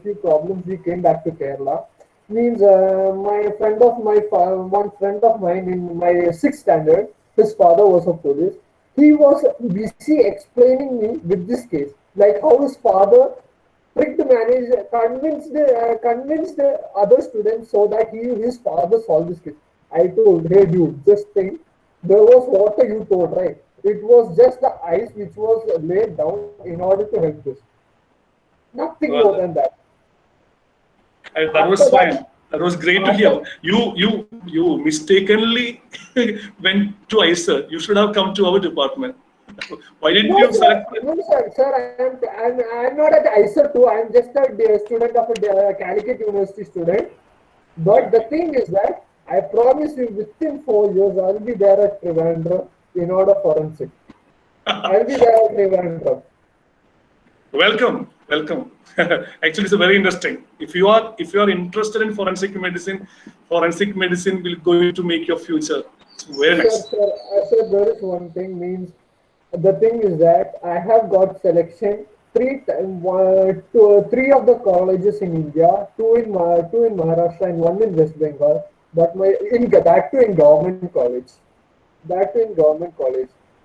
[SPEAKER 4] few problems. We came back to Kerala. Means one friend of mine in my 6th standard, his father was a police. He was busy explaining me with this case, like how his father tricked the manager, convinced the other students so that his father solved this case. I told, hey dude, just think, there was water you told, right? It was just the ice which was laid down in order to help this. Nothing more
[SPEAKER 2] Well,
[SPEAKER 4] than that.
[SPEAKER 2] that
[SPEAKER 4] After
[SPEAKER 2] was fine.
[SPEAKER 4] that,
[SPEAKER 2] That was great to hear.
[SPEAKER 4] after
[SPEAKER 2] You mistakenly went to ICER. You should have come to our department. Why didn't
[SPEAKER 4] no
[SPEAKER 2] you
[SPEAKER 4] sir,
[SPEAKER 2] select?
[SPEAKER 4] no sir, I'm not at ICER too. I'm just a student of a Calicut University student. But the thing is that I promise you, within 4 years, I'll be there at Trivandrum in order forensic. I'll be there at Trivandrum.
[SPEAKER 2] Welcome, welcome. Actually, it's very interesting. If you are interested in forensic medicine will going to make your future. It's very nice.
[SPEAKER 4] Sir, there is one thing means the thing is that I have got selection three of the colleges in India, two in Maharashtra and one in West Bengal. But back to in government college,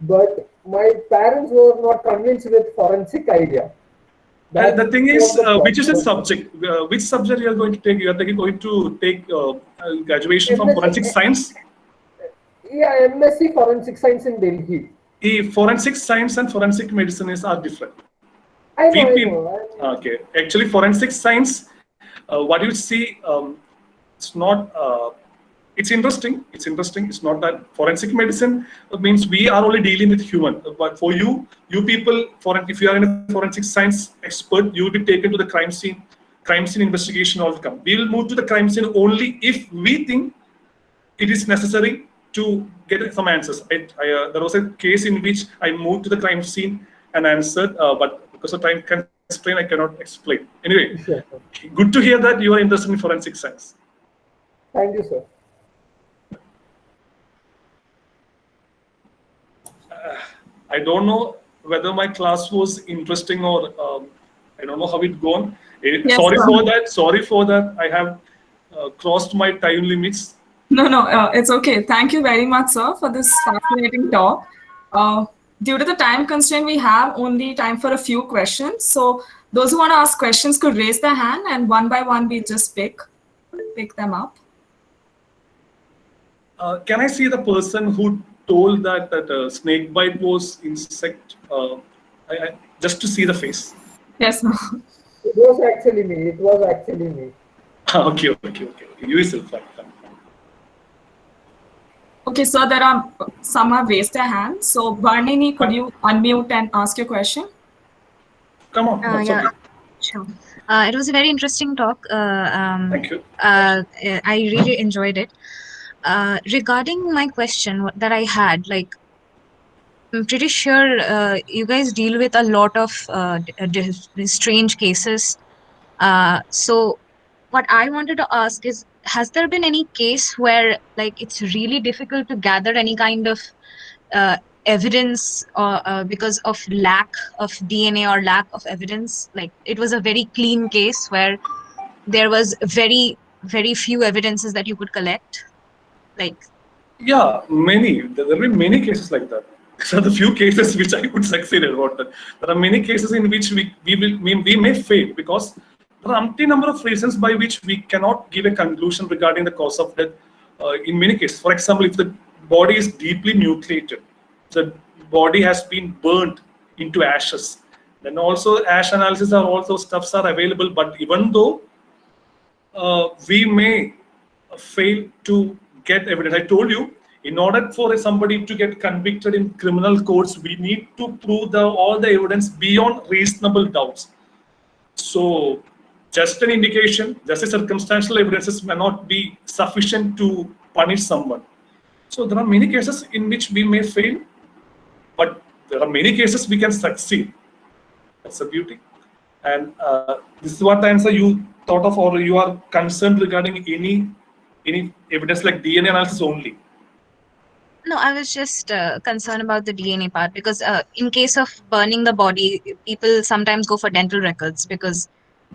[SPEAKER 4] But my parents were not convinced with forensic idea.
[SPEAKER 2] The thing
[SPEAKER 4] was
[SPEAKER 2] is,
[SPEAKER 4] the
[SPEAKER 2] which is the
[SPEAKER 4] problem.
[SPEAKER 2] subject? Which subject you are going to take? You are going to take graduation from forensic
[SPEAKER 4] MSc,
[SPEAKER 2] science.
[SPEAKER 4] yeah, MSc Forensic Science in Delhi.
[SPEAKER 2] The forensic science and forensic medicine are different.
[SPEAKER 4] I
[SPEAKER 2] We
[SPEAKER 4] know, I
[SPEAKER 2] people,
[SPEAKER 4] know.
[SPEAKER 2] okay. Actually, forensic science, what you see, it's not. It's interesting. It's interesting. It's not that forensic medicine means we are only dealing with human. But for you people, if you are in a forensic science expert, you will be taken to the crime scene investigation all come. We will move to the crime scene only if we think it is necessary to get some answers. There was a case in which I moved to the crime scene and answered, but because of time constraint, I cannot explain. Anyway,
[SPEAKER 4] Sure.
[SPEAKER 2] good to hear that you are interested in forensic science.
[SPEAKER 4] Thank you, sir.
[SPEAKER 2] I don't know whether my class was interesting or I don't know how it gone.
[SPEAKER 1] Yes,
[SPEAKER 2] Sorry
[SPEAKER 1] sir.
[SPEAKER 2] for that. Sorry for that. I have crossed my time limits.
[SPEAKER 1] No, it's okay. Thank you very much, sir, for this fascinating talk. Due to the time constraint, we have only time for a few questions. So those who want to ask questions could raise their hand, and one by one, we just pick them up.
[SPEAKER 2] Can I see the person who told that snake bite was insect? Just to see the face.
[SPEAKER 1] Yes, no.
[SPEAKER 4] It was actually me.
[SPEAKER 2] Okay. You yourself. Fine.
[SPEAKER 1] Okay, so there are some have raised their hands. So Barnini, could you unmute and ask your question?
[SPEAKER 2] Come on. That's
[SPEAKER 6] Yeah,
[SPEAKER 2] okay.
[SPEAKER 6] sure. It was a very interesting talk.
[SPEAKER 2] Thank you.
[SPEAKER 6] I really enjoyed it. Regarding my question that I had, like, I'm pretty sure you guys deal with a lot of strange cases. So what I wanted to ask is, has there been any case where like it's really difficult to gather any kind of evidence or because of lack of DNA or lack of evidence? Like it was a very clean case where there was very, very few evidences that you could collect. Like,
[SPEAKER 2] Yeah, many. There will be many cases like that. These are the few cases which I would succeed about that. There are many cases in which we may fail because there are umpteen number of reasons by which we cannot give a conclusion regarding the cause of death. In many cases, for example, if the body is deeply mutilated, the body has been burnt into ashes. Then also ash analysis are also stuffs are available. But even though we may fail to get evidence, I told you, in order for somebody to get convicted in criminal courts, we need to prove all the evidence beyond reasonable doubts. So just an indication, just a circumstantial evidences may not be sufficient to punish someone. So there are many cases in which we may fail, but there are many cases we can succeed. That's the beauty. And this is what the answer you thought of, or you are concerned regarding any evidence like DNA analysis only.
[SPEAKER 6] no, I was just concerned about the DNA part because in case of burning the body, people sometimes go for dental records because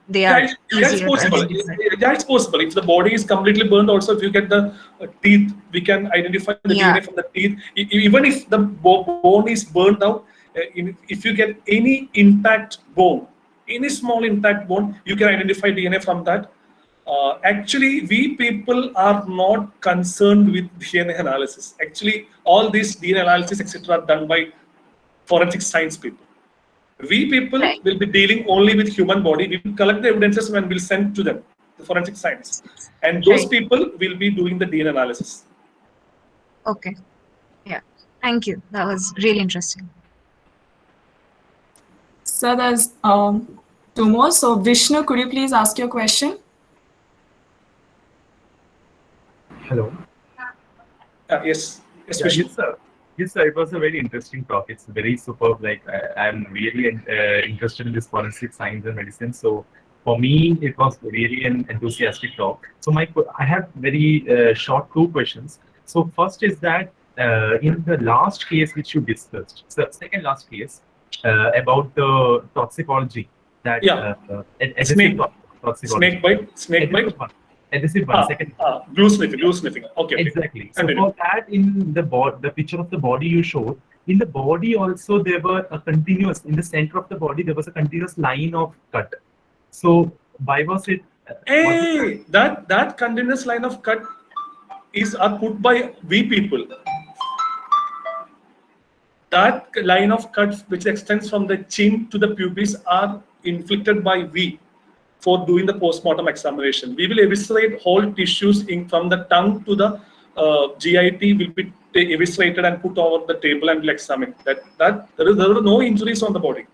[SPEAKER 6] they are
[SPEAKER 2] It's
[SPEAKER 6] easier to
[SPEAKER 2] possible.
[SPEAKER 6] identify.
[SPEAKER 2] Yeah, it's possible. If the body is completely burned, also if you get the teeth, we can identify the
[SPEAKER 6] Yeah.
[SPEAKER 2] DNA from the teeth. Even if the bone is burned out, if you get any intact bone, any small intact bone, you can identify DNA from that. Actually, we people are not concerned with DNA analysis. Actually, all this DNA analysis, etc., are done by forensic science people. We people
[SPEAKER 6] Right.
[SPEAKER 2] will be dealing only with human body. We will collect the evidences and will send to them, the forensic science. And those
[SPEAKER 6] Right.
[SPEAKER 2] people will be doing the DNA analysis.
[SPEAKER 6] Okay. Yeah. Thank you. That was really interesting.
[SPEAKER 1] So there's two more. So Vishnu, could you please ask your question?
[SPEAKER 7] Hello.
[SPEAKER 2] Yes, yes,
[SPEAKER 7] Yeah,
[SPEAKER 2] Vishnu.
[SPEAKER 7] yes, sir. Yes, sir. It was a very interesting talk. It's very superb. Like I'm really interested in this forensic science and medicine. So for me, it was really an enthusiastic talk. So I have very short two questions. So first is that in the last case which you discussed, so second last case about the toxicology that
[SPEAKER 2] Yeah.
[SPEAKER 7] adhesive
[SPEAKER 2] Snake.
[SPEAKER 7] toxicology.
[SPEAKER 2] Snake bite. Snake bite.
[SPEAKER 7] Adhesive one. Second.
[SPEAKER 2] Glue sniffing. Glue sniffing. Okay.
[SPEAKER 7] Exactly. So
[SPEAKER 2] Continue.
[SPEAKER 7] for that, in the picture of the body you showed, in the body also there were a continuous, in the center of the body there was a continuous line of cut. So why was it?
[SPEAKER 2] Hey, that continuous line of cut are put by we people. That line of cuts which extends from the chin to the pubis are inflicted by we for doing the postmortem examination. We will eviscerate whole tissues from the tongue to the GIT will be eviscerated and put over the table and will examine. There were no injuries on the body.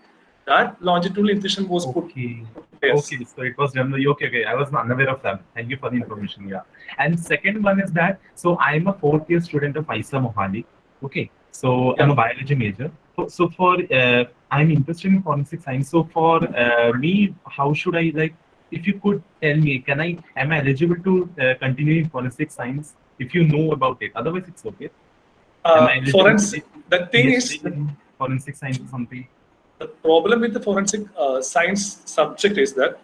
[SPEAKER 2] That longitudinal incision was put.
[SPEAKER 7] Okay.
[SPEAKER 2] Yes.
[SPEAKER 7] Okay, so it was done. Okay. I was unaware of that. Thank you for the information. Yeah. And second one is that, so I'm a fourth year student of ISA Mohali. Okay. So I'm a biology major. So for I'm interested in forensic science. So for me, how should I, like, if you could tell me, am I eligible to continue in forensic science if you know about it? Otherwise, it's okay.
[SPEAKER 2] Forensic. The thing is,
[SPEAKER 7] forensic science or something.
[SPEAKER 2] the problem with the forensic science subject is that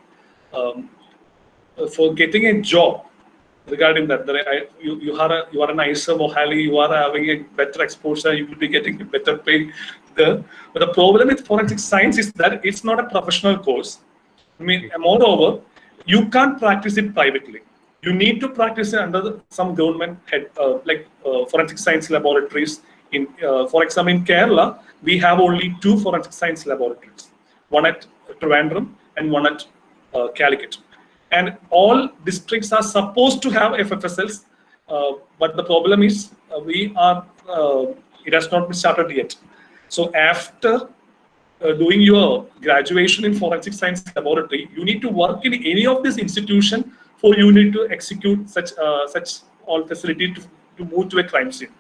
[SPEAKER 2] for getting a job regarding that, you are an ISA Mohali, you are having a better exposure, you will be getting a better pay there. But the problem with forensic science is that it's not a professional course. I mean, moreover, you can't practice it privately. You need to practice it under some government head, forensic science laboratories. For example, in Kerala, we have only 2 forensic science laboratories, one at Trivandrum and one at Calicut. And all districts are supposed to have FFSLs, but the problem is it has not been started yet. So after doing your graduation in forensic science laboratory, you need to work in any of this institution for you need to execute such all facility to move to a crime scene.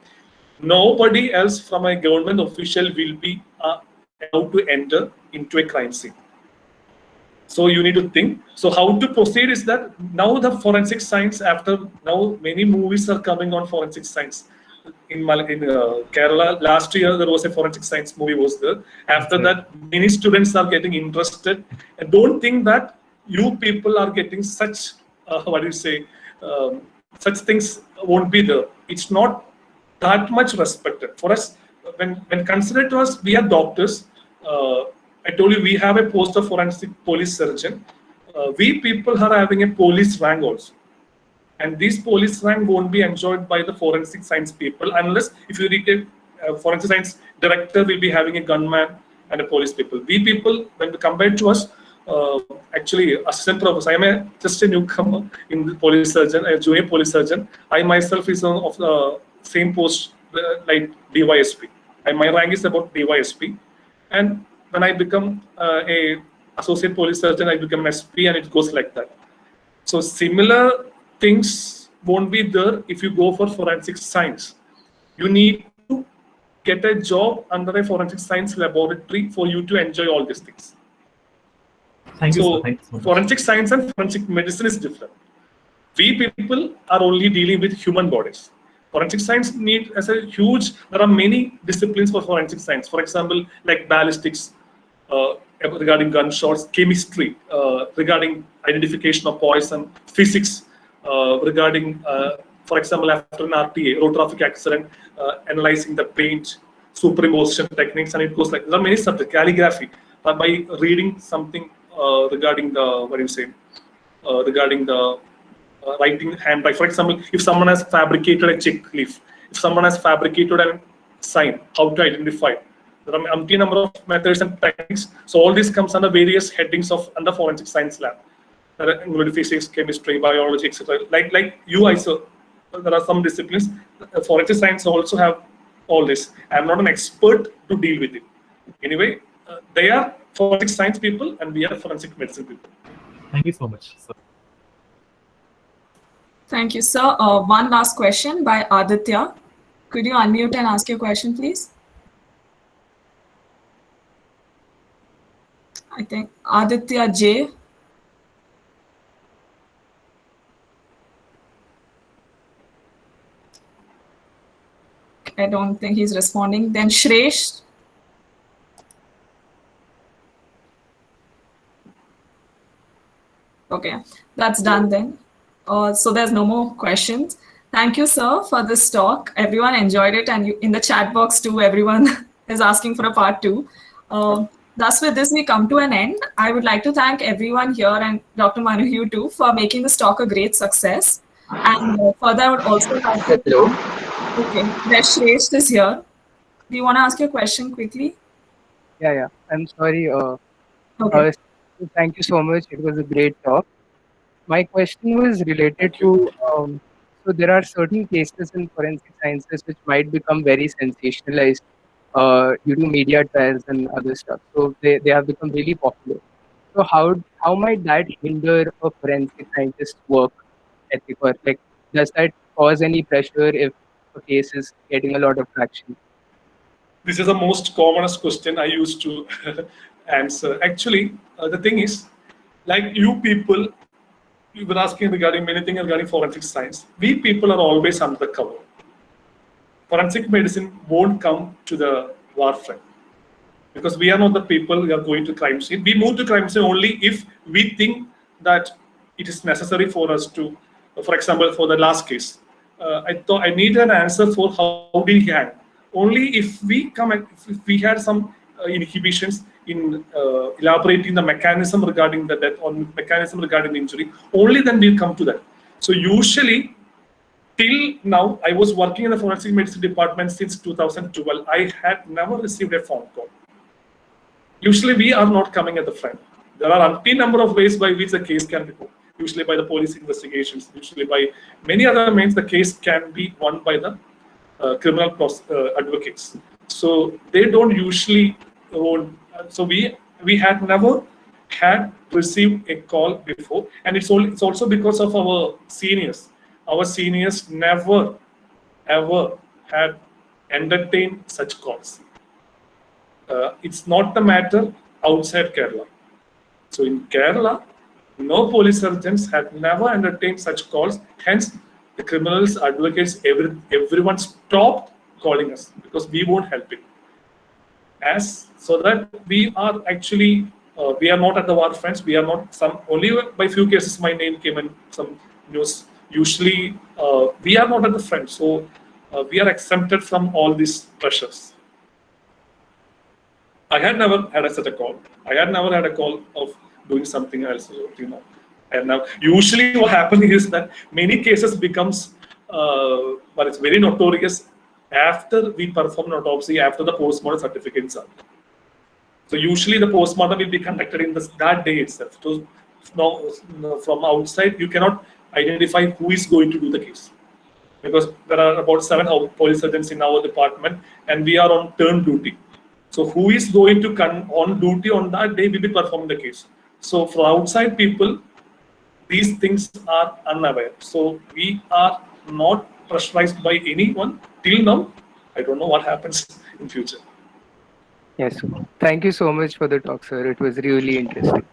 [SPEAKER 2] Nobody else from a government official will be allowed to enter into a crime scene. So you need to think. So how to proceed is that now the forensic science, now many movies are coming on forensic science. In Kerala, last year there was a forensic science movie was there. After that, many students are getting interested. And don't think that you people are getting such, such things won't be there. It's not that much respected. For us, when considered to us, we are doctors. I told you we have a post of forensic police surgeon. We people are having a police rank also. And this police rank won't be enjoyed by the forensic science people unless if you read a forensic science director will be having a gunman and a police people. We people, when compared to us, actually assistant professor, I am just a newcomer in the police surgeon, a junior police surgeon. I myself is of the same post like DYSP. And my rank is about DYSP. And when I become a associate police surgeon, I become an SP and it goes like that. So similar things won't be there if you go for forensic science. You need to get a job under a forensic science laboratory for you to enjoy all these things.
[SPEAKER 7] Thank you, sir. Thank you so much.
[SPEAKER 2] Forensic science and forensic medicine is different. We people are only dealing with human bodies. Forensic science there are many disciplines for forensic science. For example, like ballistics, regarding gunshots, chemistry, regarding identification of poison, physics, regarding, for example, after an RTA, road traffic accident, analyzing the paint, superimposition techniques, and it goes like, there are many subjects, calligraphy, by reading something regarding the, regarding the writing handwriting. For example, if someone has fabricated a check leaf, if someone has fabricated a sign, how to identify. There are umpteen number of methods and techniques. So all this comes under various headings of under forensic science lab. Including physics, chemistry, biology, etc. Like you, there are some disciplines. Forensic science also have all this. I'm not an expert to deal with it. Anyway, they are forensic science people and we are forensic medicine people.
[SPEAKER 7] Thank you so much, sir.
[SPEAKER 1] Thank you, sir. One last question by Aditya. Could you unmute and ask your question, please? I think Aditya J. I don't think he's responding. Then Shresh. Okay, that's done then. So there's no more questions. Thank you, sir, for this talk. Everyone enjoyed it, and in the chat box too, everyone is asking for a part 2. Thus, with this, we come to an end. I would like to thank everyone here and Dr. Manu, you too, for making this talk a great success. And further, I would also like to...
[SPEAKER 3] Hello.
[SPEAKER 1] Okay, Shresh is here. Do you want to ask your question quickly?
[SPEAKER 8] Yeah. I'm sorry.
[SPEAKER 1] Okay.
[SPEAKER 8] Thank you so much. It was a great talk. My question was related to, so there are certain cases in forensic sciences which might become very sensationalized due to media trials and other stuff. So they have become really popular. So how might that hinder a forensic scientist's work ethic, or like does that cause any pressure if a case is getting a lot of traction?
[SPEAKER 2] This is the most commonest question I used to answer. Actually, the thing is, like you people, you were asking regarding many things regarding forensic science. We people are always under the cover. Forensic medicine won't come to the war front because we are not the people who are going to crime scene. We move to crime scene only if we think that it is necessary for us to, for example, for the last case. I thought I need an answer for how did he hang. Only if we come and if we had some inhibitions in elaborating the mechanism regarding the death or mechanism regarding the injury, only then we'll come to that. So usually, till now, I was working in the forensic medicine department since 2012. I had never received a phone call. Usually, we are not coming at the front. There are umpteen number of ways by which the case can be put. Usually by the police investigations, usually by many other means, the case can be won by the criminal advocates. So they don't usually own. So we had never had received a call before, and it's also because of our seniors. Our seniors never ever had entertained such calls. It's not the matter outside Kerala. So in Kerala, no police surgeons had never entertained such calls. Hence, the criminals, advocates, everyone stopped calling us because we won't help it. So that we are actually, we are not at the war fronts. We are not only by few cases my name came in some news. Usually, we are not at the front. So we are exempted from all these pressures. I had never had such a call. I had never had a call of doing something else, And now, usually what happens is that many cases becomes, but it's very notorious after we perform an autopsy, after the postmortem certificates are. So usually the postmortem will be conducted in that day itself. So now, from outside, you cannot identify who is going to do the case. Because there are about 7 police surgeons in our department, and we are on turn duty. So who is going to come on duty on that day will be performing the case. So for outside people, these things are unaware. So we are not pressurized by anyone till now. I don't know what happens in future.
[SPEAKER 8] Yes. Thank you so much for the talk, sir. It was really interesting.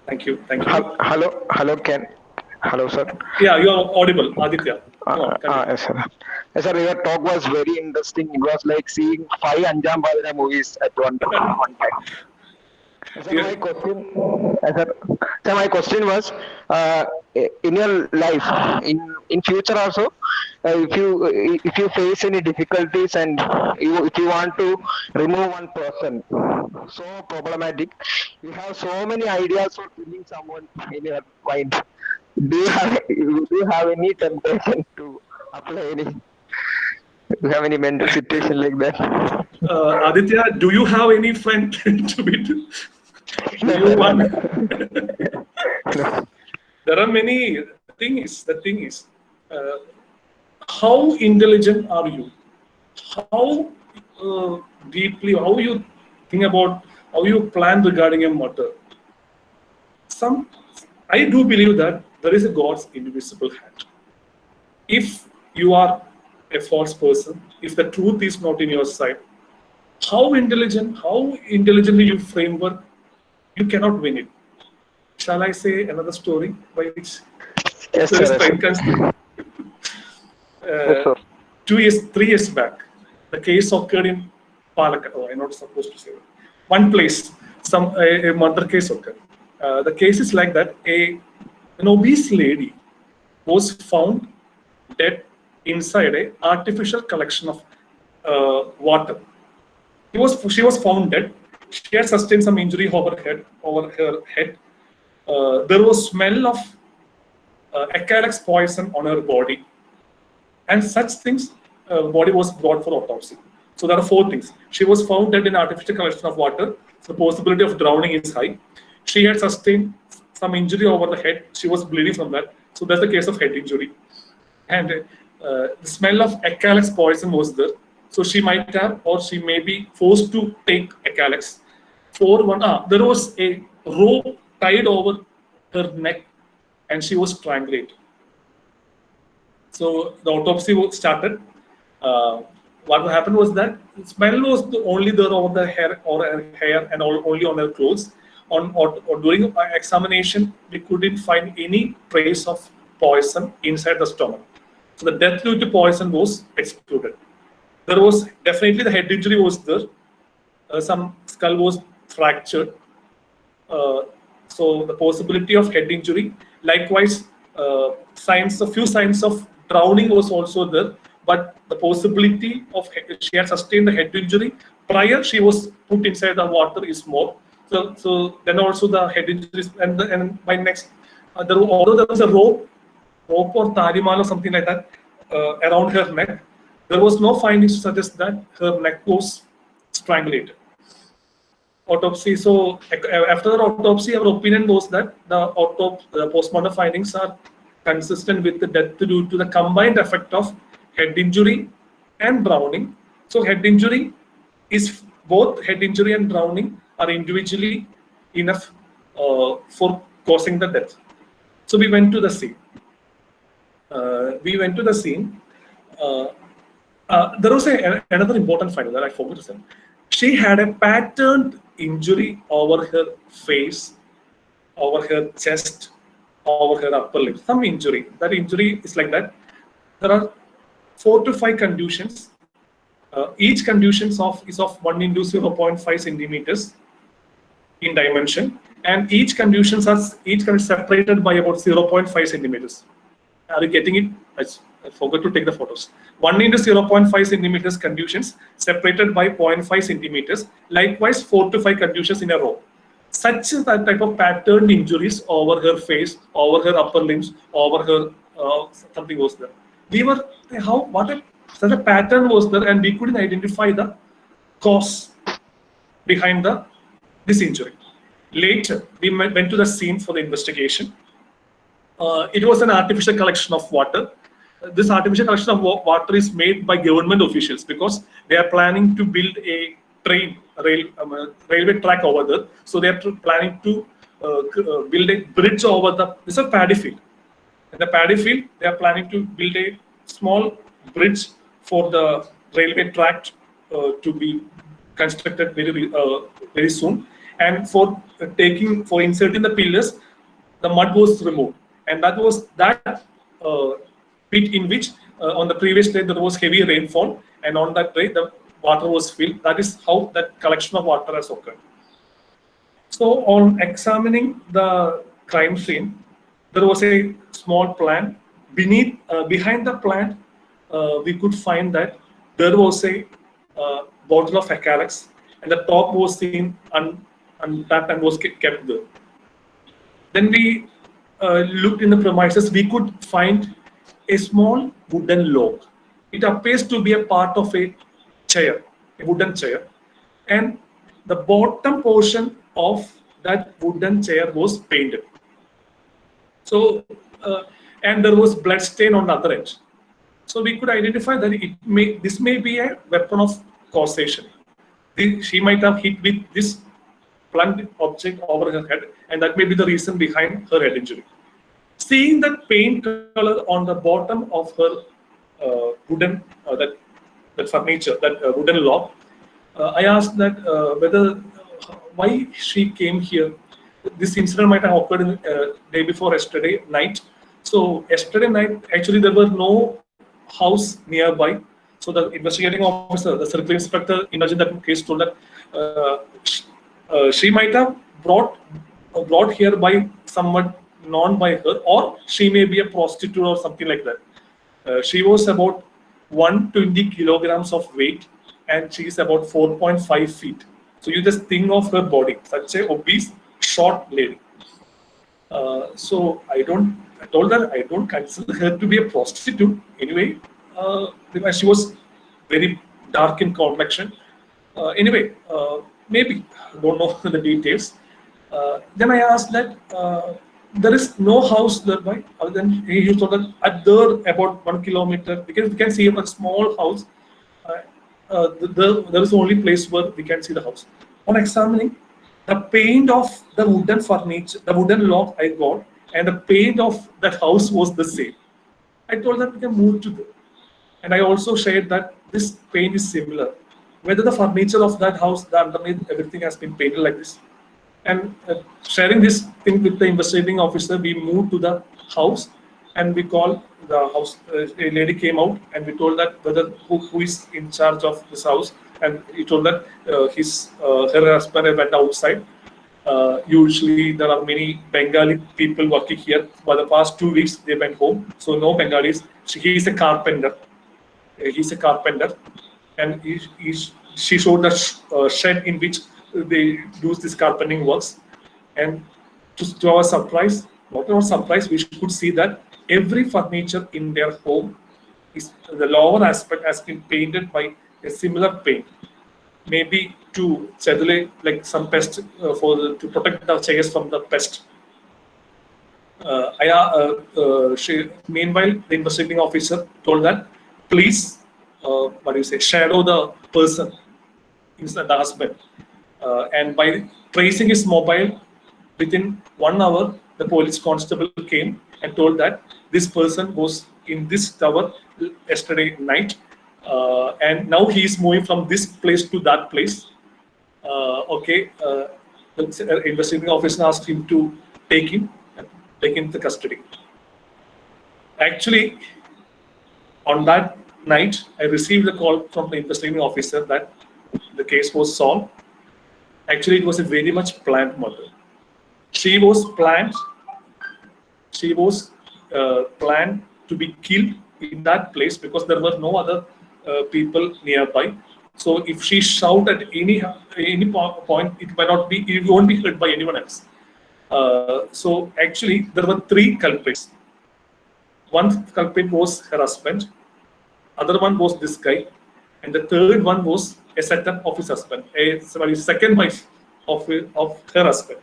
[SPEAKER 2] Thank you. Thank you.
[SPEAKER 9] Hello, sir.
[SPEAKER 2] Yeah, you are audible, Aditya.
[SPEAKER 9] Yes, sir. Yes, sir. Your talk was very interesting. It was like seeing 5 Anjam Bhadra movies at one time. Sir, my question was, in your life, in future also, if you face any difficulties and if you want to remove one person, so problematic, you have so many ideas for killing someone in your mind. Do you have any temptation to apply any? Do you have any mental situation like that?
[SPEAKER 2] Aditya, do you have any friend to be? Do you want? There are many. The thing is, how intelligent are you? How deeply? How you think about? How you plan regarding a matter? I do believe that there is a God's invisible hand. If you are a false person, if the truth is not in your side, how intelligently you framework, you cannot win it. Shall I say another story by which
[SPEAKER 9] Yes,
[SPEAKER 2] there is
[SPEAKER 9] sir.
[SPEAKER 2] time constraint?
[SPEAKER 9] Yes, sir.
[SPEAKER 2] 3 years back, the case occurred in Palakkad. Oh, I'm not supposed to say that. One place, a murder case occurred. The case is like that: an obese lady was found dead inside a artificial collection of water. She was found dead. She had sustained some injury over her head. There was smell of Echinus poison on her body, and such things. Body was brought for autopsy. So there are 4 things. She was found dead in artificial collection of water. So the possibility of drowning is high. She had sustained some injury over the head. She was bleeding from that. So that's the case of head injury. And the smell of Echinus poison was there. So she might have, or she may be forced to take Echinus. There was a rope tied over her neck, and she was strangulated. So the autopsy was started. What happened was that the smell was only there over the hair and only on her clothes. During examination, we couldn't find any trace of poison inside the stomach. So the death due to poison was excluded. There was definitely the head injury was there. Some skull was fractured. So the possibility of head injury. Likewise, a few signs of drowning was also there. But the possibility of she had sustained the head injury prior she was put inside the water is more. So then also the head injuries and by next although there was a rope or tarimal or something like that around her neck, there was no findings to suggest that her neck was strangulated. Autopsy. So after the autopsy, our opinion was that the postmortem findings are consistent with the death due to the combined effect of head injury and drowning. So both head injury and drowning are individually enough for causing the death. So we went to the scene. There was another important finding that I forgot to say. She had a patterned injury over her face, over her chest, over her upper lip. Some injury. That injury is like that. There are 4 to 5 contusions. Each contusion is of 1 into 0.5 centimeters in dimension, and each contusion is separated by about 0.5 centimeters. Are you getting it? I forgot to take the photos. 1 into 0.5 centimeters contusions separated by 0.5 centimeters. Likewise, 4 to 5 contusions in a row. Such that type of patterned injuries over her face, over her upper limbs, over her something was there. Such a pattern was there, and we couldn't identify the cause behind this injury. Later, we went to the scene for the investigation. It was an artificial collection of water. This artificial collection of water is made by government officials because they are planning to build a railway track over there. So they are planning to build a bridge over it's a paddy field. In the paddy field, they are planning to build a small bridge for the railway track to be constructed very soon. And for inserting the pillars, the mud was removed, and that was that pit in which on the previous day there was heavy rainfall, and on that day the water was filled. That is how that collection of water has occurred. So on examining the crime scene, there was a small plant. Behind the plant, we could find that there was a bottle of Echinus, and the top was seen untapped and was kept there. Then we looked in the premises, we could find a small wooden log. It appears to be a part of a chair, a wooden chair, and the bottom portion of that wooden chair was painted. So, and there was blood stain on the other edge. So we could identify that this may be a weapon of causation. She might have hit with this blunt object over her head, and that may be the reason behind her head injury. Seeing that paint color on the bottom of her wooden that furniture, that wooden log, I asked that why she came here. This incident might have occurred in, day before yesterday night. So yesterday night, actually there were no house nearby. So the investigating officer, the circle inspector, imagine that case told that she might have brought here by someone known by her, or she may be a prostitute or something like that. She was about 120 kilograms of weight, and she is about 4.5 feet. So you just think of her body, such a obese, short lady. So I told her I don't consider her to be a prostitute anyway, because she was very dark in complexion. Anyway, maybe, I don't know the details. Then I asked that there is no house nearby. Then he told that at there about 1 kilometer, because we can see a small house. There is the only place where we can see the house. On examining, the paint of the wooden furniture, the wooden log I got, and the paint of that house was the same. I told that we can move to there. And I also shared that this paint is similar. Whether the furniture of that house, the underneath, everything has been painted like this. And sharing this thing with the investigating officer, we moved to the house and we called the house. A lady came out and we told that whether who is in charge of this house. And he told that her husband went outside. Usually there are many Bengali people working here. For the past 2 weeks, they went home. So no Bengalis. He is a carpenter. He's a carpenter. And she showed the shed in which they do this carpenting works. And to our surprise, not our surprise, we could see that every furniture in their home, the lower aspect has been painted by a similar paint, maybe to cedulate like some pest to protect the chairs from the pest. Meanwhile, the investigating officer told that please, shadow the person, the husband, and by tracing his mobile, within 1 hour, the police constable came and told that this person was in this tower yesterday night. And now he is moving from this place to that place. The investigating officer asked him to take him into custody. Actually, on that night, I received a call from the investigating officer that the case was solved. Actually, it was a very much planned murder. She was planned to be killed in that place because there were no other people nearby. So if she shouted at any point, it won't be heard by anyone else. So actually, there were 3 culprits. One culprit was her husband, other one was this guy, and the third one was a setup of his husband, second wife of her husband.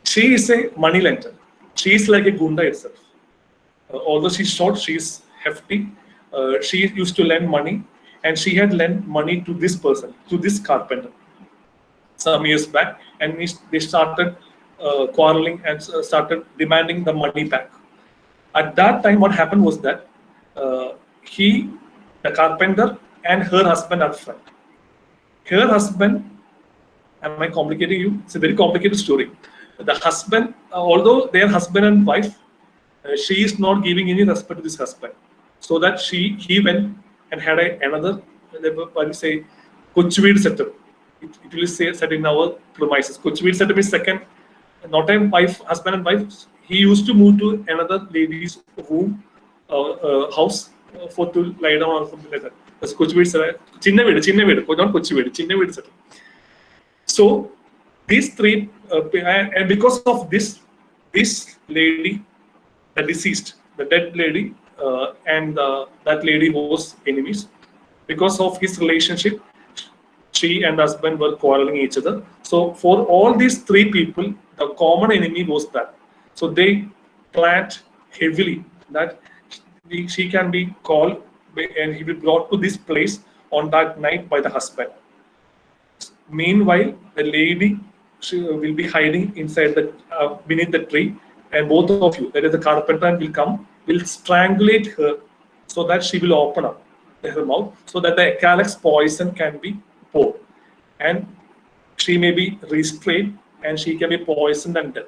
[SPEAKER 2] She is a money lender. She is like a gunda itself. Although she's short, she is hefty. She used to lend money, and she had lent money to this person, to this carpenter, some years back, and they started quarreling and started demanding the money back. At that time, what happened was that the carpenter, and her husband are friends. Her husband, am I complicating you? It's a very complicated story. The husband, although they are husband and wife, she is not giving any respect to this husband. So that he went and had another, say, Kochuveed setup. It will say set in our premises. Kochuveed setup is second, not a wife, husband and wife. He used to move to another lady's room, house to lie down or something like that. That's Kochuveed setup. Chinnaveed, not Kochuveed, Chinnaveed setup. So these 3, and because of this, this lady, the deceased, the dead lady, and that lady was enemies. Because of his relationship, she and husband were quarreling each other. So for all these three people, the common enemy was that. So they planned heavily that she can be called and he will be brought to this place on that night by the husband. Meanwhile, the lady, she will be hiding inside the beneath the tree, and both of you, that is the carpenter, will come, will strangulate her, so that she will open up her mouth, so that the calyx poison can be poured, and she may be restrained, and she can be poisoned and dead.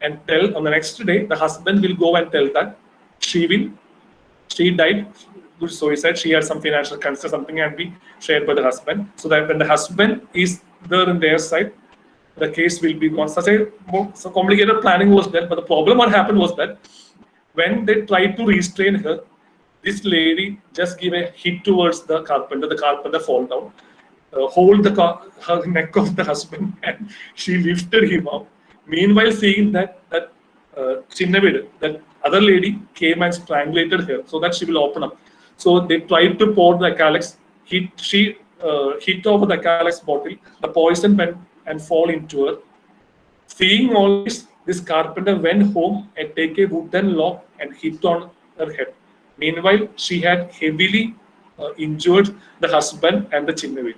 [SPEAKER 2] And tell on the next day, the husband will go and tell that she died. So he said she had some financial concerns, something, and be shared by the husband. So that when the husband is there in their side, the case will be gone. Such a so complicated planning was there. But the problem what happened was that when they tried to restrain her, this lady just gave a hit towards the carpenter fall down, hold her neck of the husband, and she lifted him up. Meanwhile, seeing that Chinnavid, that other lady, came and strangulated her so that she will open up. So they tried to pour the calyx. She hit over the calyx bottle. The poison went and fall into her. Seeing all this carpenter went home and take a wooden lock and hit on her head. Meanwhile, she had heavily injured the husband and the Chinnavid.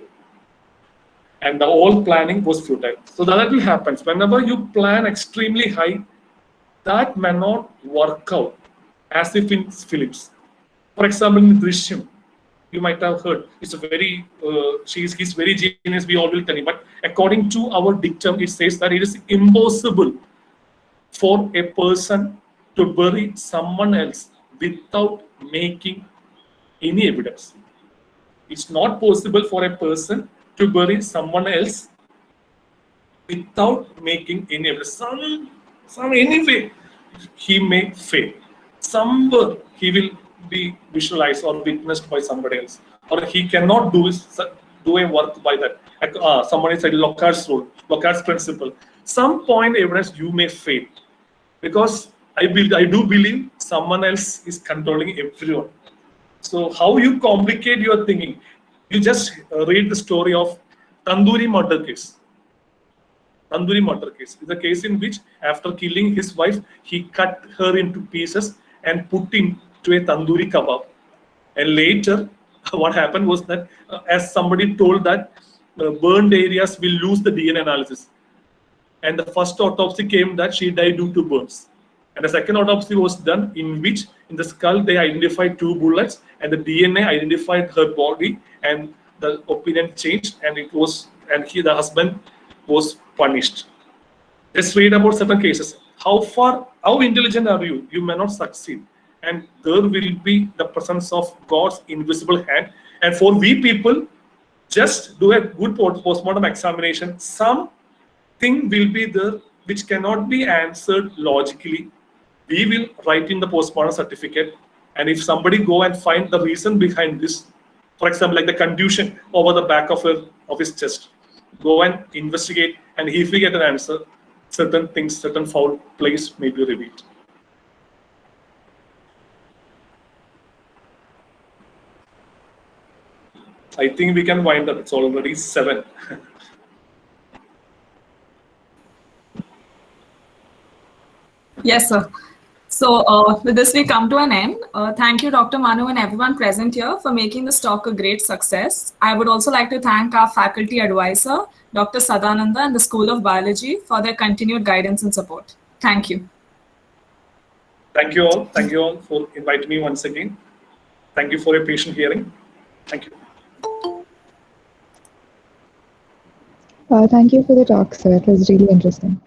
[SPEAKER 2] And the whole planning was futile. So that will happen. Whenever you plan extremely high, that may not work out as if in films. For example, in Drishyam, you might have heard, it's a very, he's very genius, we all will tell you. But according to our dictum, it says that it is impossible for a person to bury someone else without making any evidence. It's not possible for a person to bury someone else without making any evidence. Anyway, he may fail. Somewhere he will be visualized or witnessed by somebody else, or he cannot do a work by that. Somebody said Locard's rule, Locard's principle. Some point evidence you may fail, because I do believe someone else is controlling everyone. So how you complicate your thinking? You just read the story of Tandoori murder case. Tandoori murder case is a case in which, after killing his wife, he cut her into pieces and put into a tandoori kebab. And later, what happened was that, as somebody told, that burned areas will lose the DNA analysis. And the first autopsy came that she died due to burns. And the second autopsy was done, in which in the skull they identified 2 bullets, and the DNA identified her body, and the opinion changed, and the husband was punished. Let's read about certain cases. How intelligent are you? You may not succeed. And there will be the presence of God's invisible hand. And for we people, just do a good postmortem examination. Something will be there which cannot be answered logically. We will write in the postmortem certificate. And if somebody go and find the reason behind this, for example, like the contusion over the back of his chest, go and investigate, and if we get an answer, certain things, certain foul plays may be revealed. I think we can wind up. It's already 7.
[SPEAKER 1] Yes, sir. So with this, we come to an end. Thank you, Dr. Manu, and everyone present here for making this talk a great success. I would also like to thank our faculty advisor, Dr. Sadananda, and the School of Biology for their continued guidance and support. Thank you.
[SPEAKER 2] Thank you all. Thank you all for inviting me once again. Thank you for your patient hearing. Thank you.
[SPEAKER 10] Thank you for the talk, sir. It was really interesting.